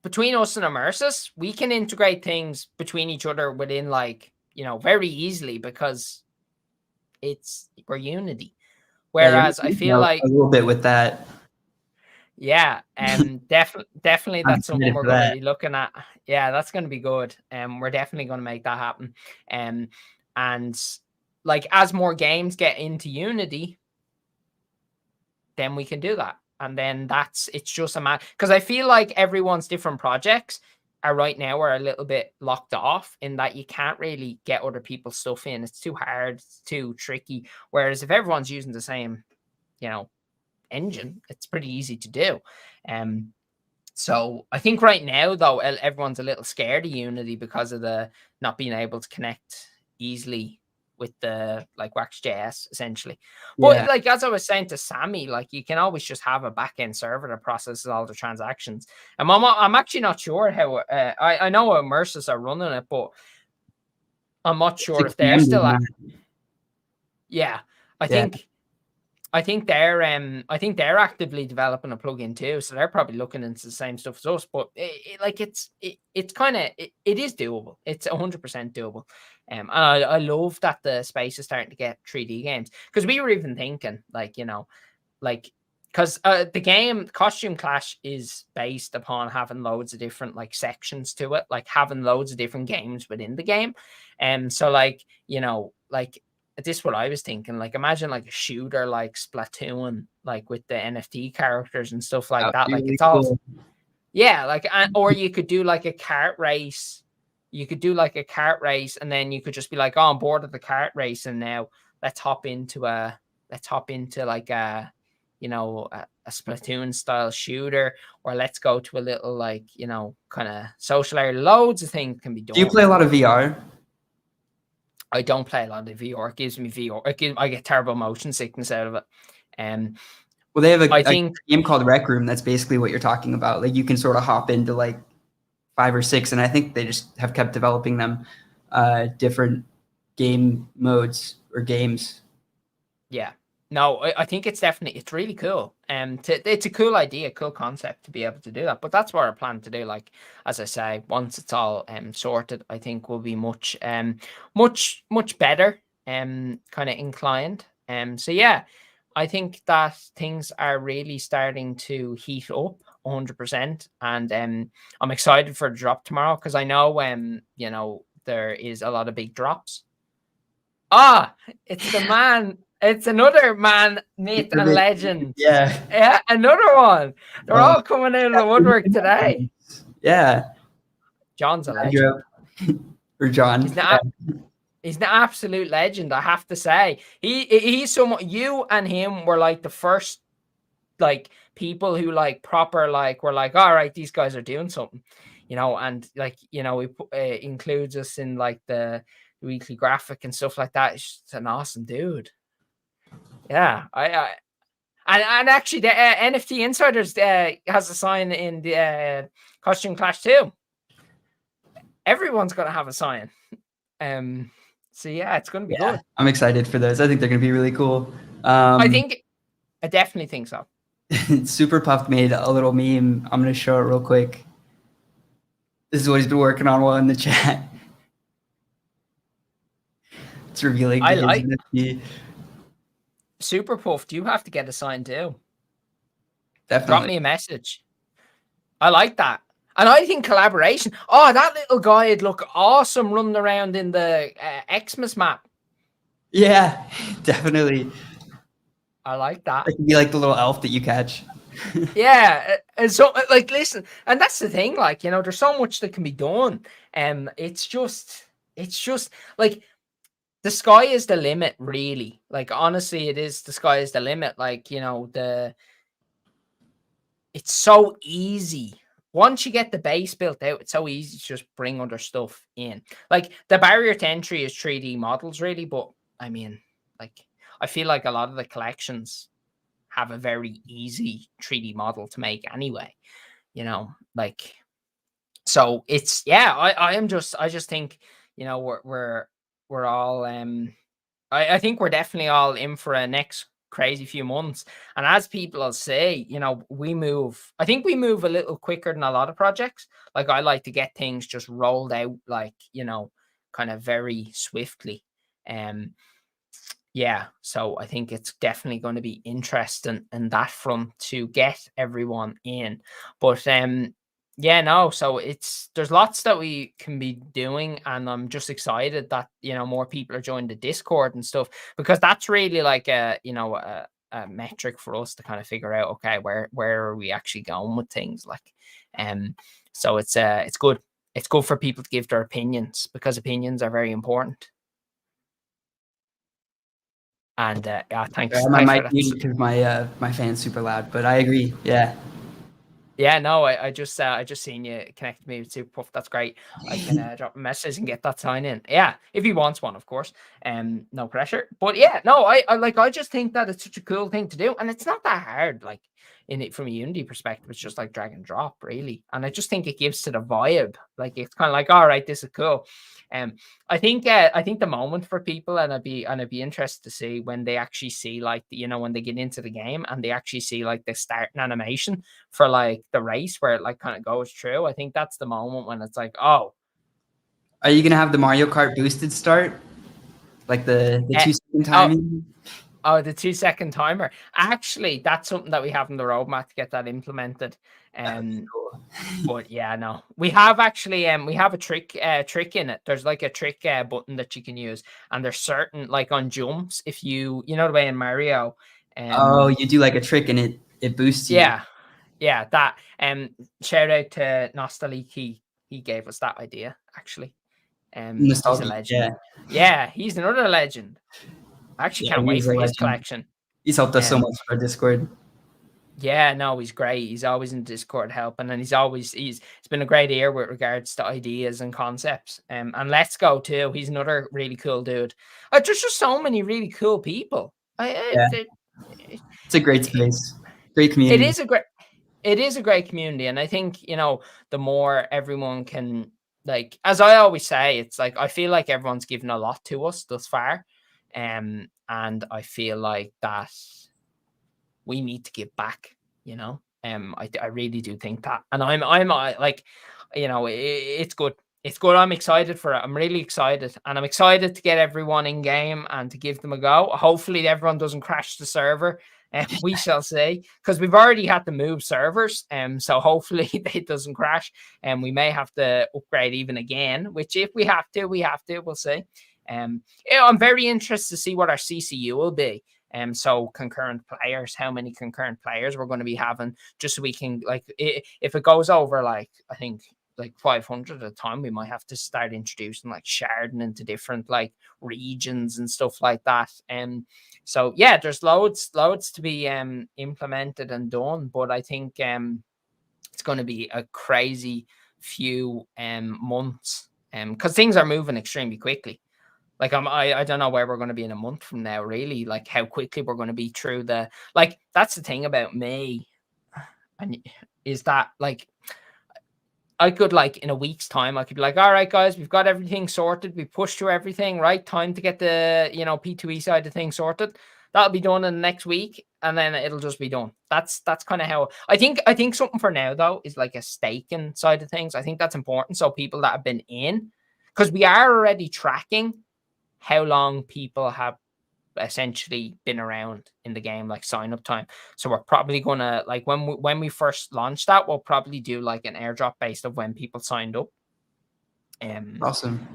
between us and Immersus, we can integrate things between each other within, like, you know, very easily, because we're Unity. Whereas I feel like a little bit with that. Yeah, definitely that's something we're going to be looking at. Yeah, that's going to be good. We're definitely going to make that happen. And like as more games get into Unity, then we can do that. And then it's just a matter, because I feel like everyone's different projects are right now are a little bit locked off in that you can't really get other people's stuff in. It's too hard, it's too tricky. Whereas if everyone's using the same, engine, it's pretty easy to do. So I think right now though, everyone's a little scared of Unity because of the not being able to connect easily with the like Wax.js essentially. But Yeah. like as I was saying to Sammy, like you can always just have a backend server that processes all the transactions. And I'm actually not sure how I know Immersus are running it, but I'm not sure if they're still at. Yeah, I Yeah. think they're actively developing a plugin too, so they're probably looking into the same stuff as us. But it's kind of it is doable. It's 100% doable. And I love that the space is starting to get 3D games, because we were even thinking because the game Costume Clash is based upon having loads of different like sections to it, like having loads of different games within the game, and so this is what I was thinking. Like, imagine like a shooter like Splatoon, like with the NFT characters and stuff like that. Like, Really it's all, cool. yeah. Like, or you could do like a kart race. You could do like a kart race, and then you could just be like, oh, I'm bored of the kart race, and now let's hop into like a Splatoon style shooter, or let's go to a little like kind of social area. Loads of things can be done. Do you play a lot of VR? I don't play a lot of VR. It gives me VR. I get terrible motion sickness out of it. Well, they have I a think game called Rec Room. That's basically what you're talking about. Like you can sort of hop into like 5 or 6, and I think they just have kept developing them, different game modes or games. yeah. No, I think it's really cool. It's a cool idea, cool concept to be able to do that. But that's what I plan to do. Like, as I say, once it's all sorted, I think we'll be much better kind of inclined. So yeah, I think that things are really starting to heat up 100%. And I'm excited for the drop tomorrow, because I know there is a lot of big drops. It's the man. It's another man, myth, and legend. Yeah, Another one. They're all coming out of the woodwork today. Yeah, John's a legend. Or John. He's an absolute legend, I have to say. He's someone. You and him were like the first like people who like proper like were like, all right, these guys are doing something, and like he includes us in like the weekly graphic and stuff like that. He's just an awesome dude. Yeah, and actually the NFT Insiders has a sign in the Costume Clash too. Everyone's gonna have a sign. So yeah, it's gonna be good. I'm excited for those. I think they're gonna be really cool. I definitely think so. Super Puffed made a little meme. I'm gonna show it real quick. This is what he's been working on while in the chat. It's revealing his NFT. Super Puffed, you have to get a sign too. Definitely. Drop me a message. I like that. And I think collaboration. Oh, that little guy would look awesome running around in the Xmas map. Yeah, definitely. I like that. It could be like the little elf that you catch. Yeah, and so like listen, and that's the thing. Like there's so much that can be done, and it's just like the sky is the limit, really. Like honestly, it is. The sky is the limit. Like it's so easy. Once you get the base built out, it's so easy to just bring other stuff in. Like the barrier to entry is 3D models, really. But I mean, like I feel like a lot of the collections have a very easy 3D model to make anyway. Like so it's I just think we're all I think we're definitely all in for a next crazy few months. And as people will say, I think we move a little quicker than a lot of projects. Like I like to get things just rolled out like, kind of very swiftly. Yeah, so I think it's definitely going to be interesting in that front to get everyone in. But Yeah, no, so there's lots that we can be doing, and I'm just excited that, more people are joining the Discord and stuff, because that's really like a metric for us to kind of figure out, okay, where are we actually going with things, like, so it's good. It's good for people to give their opinions, because opinions are very important. And yeah, thanks My for mic that. muted because my fan's super loud, but I agree. Yeah. Yeah, no, I just seen you connect me with Super Puff. That's great. I can drop a message and get that sign in. Yeah, if he wants one, of course. No pressure. But yeah, no, I just think that it's such a cool thing to do, and it's not that hard. Like, in it from a Unity perspective, it's just like drag and drop, really. And I just think it gives to the vibe. Like, it's kind of like, all right, this is cool. I think the moment for people, and I'd be interested to see when they actually see, like, when they get into the game and they actually see like the starting animation for like the race where it like kind of goes through. I think that's the moment when it's like, oh, Are you gonna have the Mario Kart boosted start, like the eh, 2 second oh, timing? the 2 second timer. Actually, that's something that we have in the roadmap to get that implemented. Cool. But yeah, no, we have actually we have a trick in it. There's like a trick button that you can use, and there's certain, like, on jumps, if you know the way in Mario. Oh, you do like a trick and it boosts you. Yeah, that. Shout out to Nostalgeek. He gave us that idea, actually. He's a Nostalgic. legend. Yeah. Yeah, he's another legend. I actually Yeah, can't wait he's a for his legend. collection. He's helped us so Um, much for Discord. yeah, no, he's great. He's always in Discord helping, and it's been a great year with regards to ideas and concepts. And Let's Go too. He's another really cool dude. There's just so many really cool people. Yeah, It, it's a great it, space, great it community. is a great it is a great community, and I think, the more everyone can, like, as I always say, it's like I feel like everyone's given a lot to us thus far, and I feel like that we need to give back. I really do think that, and like, it's good. It's good. I'm excited for it. I'm really excited, and I'm excited to get everyone in game and to give them a go. Hopefully, everyone doesn't crash the server. We shall see, because we've already had to move servers, so hopefully it doesn't crash, and we may have to upgrade even again. Which, if we have to, we have to. We'll see. I'm very interested to see what our CCU will be. So concurrent players, how many concurrent players we're going to be having, just so we can, like, if it goes over, like, I think like 500 at a time, we might have to start introducing like sharding into different like regions and stuff like that. So yeah, there's loads to be implemented and done, but I think it's going to be a crazy few months, because things are moving extremely quickly. Like, I don't know where we're going to be in a month from now, really, like how quickly we're going to be through like, that's the thing about me, and is that, like, I could, like, in a week's time, I could be like, all right, guys, we've got everything sorted. We pushed through everything, right? Time to get the, P2E side of things sorted. That'll be done in the next week, and then it'll just be done. That's kind of how I think. I think something for now, though, is like a staking side of things. I think that's important. So people that have been in, because we are already tracking how long people have essentially been around in the game, like sign up time. So we're probably gonna, like, when we first launch that, we'll probably do like an airdrop based of when people signed up. Awesome.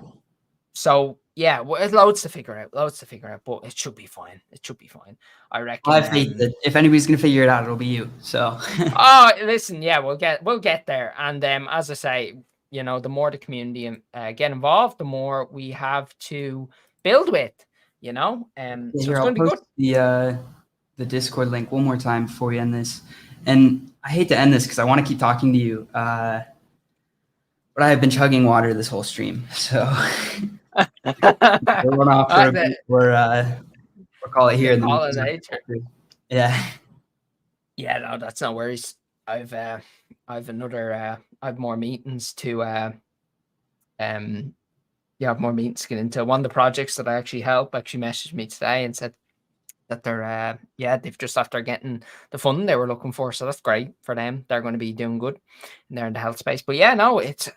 So yeah, well, it's loads to figure out, but it should be fine. I Well, I reckon. have faith that if anybody's gonna figure it out, it'll be you. So Oh, listen, yeah, we'll get there. And as I say, the more the community get involved, the more we have to build with. yeah, So here it's I'll going to be post good. the Discord link one more time before we end this. And I hate to end this because I want to keep talking to you, but I have been chugging water this whole stream, so we'll run off for a bit. We'll call it here. You And call then it nature. yeah. Yeah, no, that's no worries. I've another I have more meetings to yeah, I have more meetings to get into. One of the projects that I actually help actually messaged me today and said that they're they've just, after getting the funding they were looking for, so that's great for them. They're going to be doing good and they're in the health space. But yeah, no, it's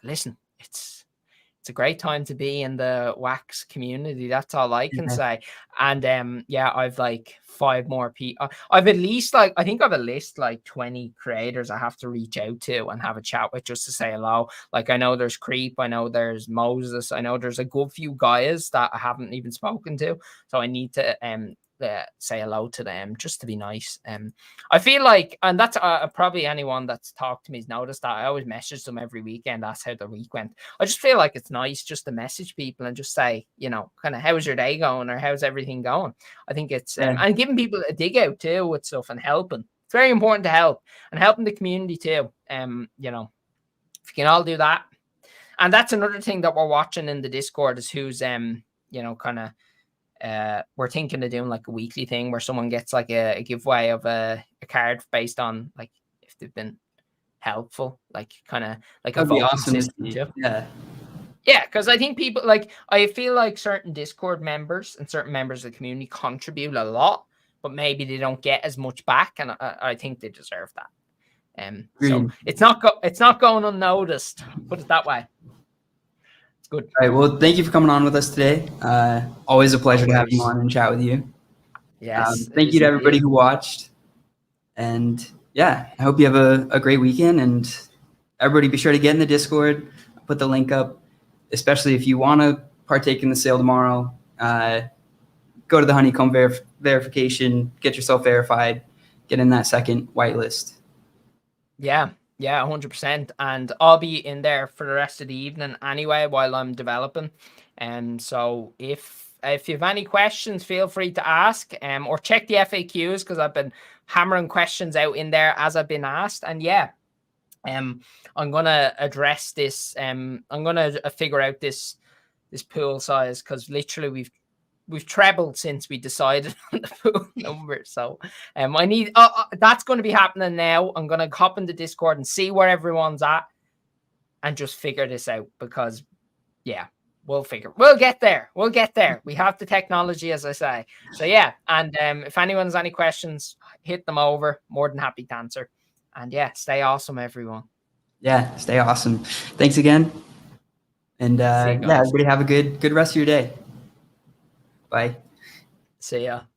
it's a great time to be in the wax community. That's all I can Yeah. say. And yeah, I've like 5 more people. I've at least like, I think I've at least like 20 creators I have to reach out to and have a chat with just to say hello. Like I know there's Creep, I know there's Moses, I know there's a good few guys that I haven't even spoken to. So I need to say hello to them just to be nice. I feel like, and that's probably anyone that's talked to me has noticed that I always message them every weekend. That's how the week went. I just feel like it's nice just to message people and just say, you know, kind of how's your day going or how's everything going. I think it's and giving people a dig out too with stuff and helping. It's very important to help and helping the community too. You know, if you can all do that. And that's another thing that we're watching in the Discord is who's you know, kind of we're thinking of doing like a weekly thing where someone gets like a giveaway of a card based on like if they've been helpful, like kind of like a voting system too. Yeah, because I think people like, I feel like certain Discord members and certain members of the community contribute a lot, but maybe they don't get as much back, and I think they deserve that. So it's not going unnoticed. Put it that way. Good. All right. Well, thank you for coming on with us today. Always a pleasure to have you on and chat with you. Yes. Thank you to everybody who watched. And yeah, I hope you have a great weekend. And everybody be sure to get in the Discord. I'll put the link up, especially if you want to partake in the sale tomorrow. Go to the honeycomb verification, get yourself verified, get in that second whitelist. Yeah. Yeah, 100%. And I'll be in there for the rest of the evening anyway while I'm developing. And so if you have any questions, feel free to ask or check the FAQs because I've been hammering questions out in there as I've been asked. And yeah, I'm going to address this. I'm going to figure out this pool size because literally we've trebled since we decided on the pool number. So I need that's going to be happening now. I'm going to hop into Discord and see where everyone's at and just figure this out because yeah, we'll get there. We have the technology, as I say. So yeah, and if anyone has any questions, hit them over. More than happy to answer. And yeah, stay awesome, everyone. Yeah, stay awesome. Thanks again. And yeah, everybody have a good rest of your day. Bye. See ya.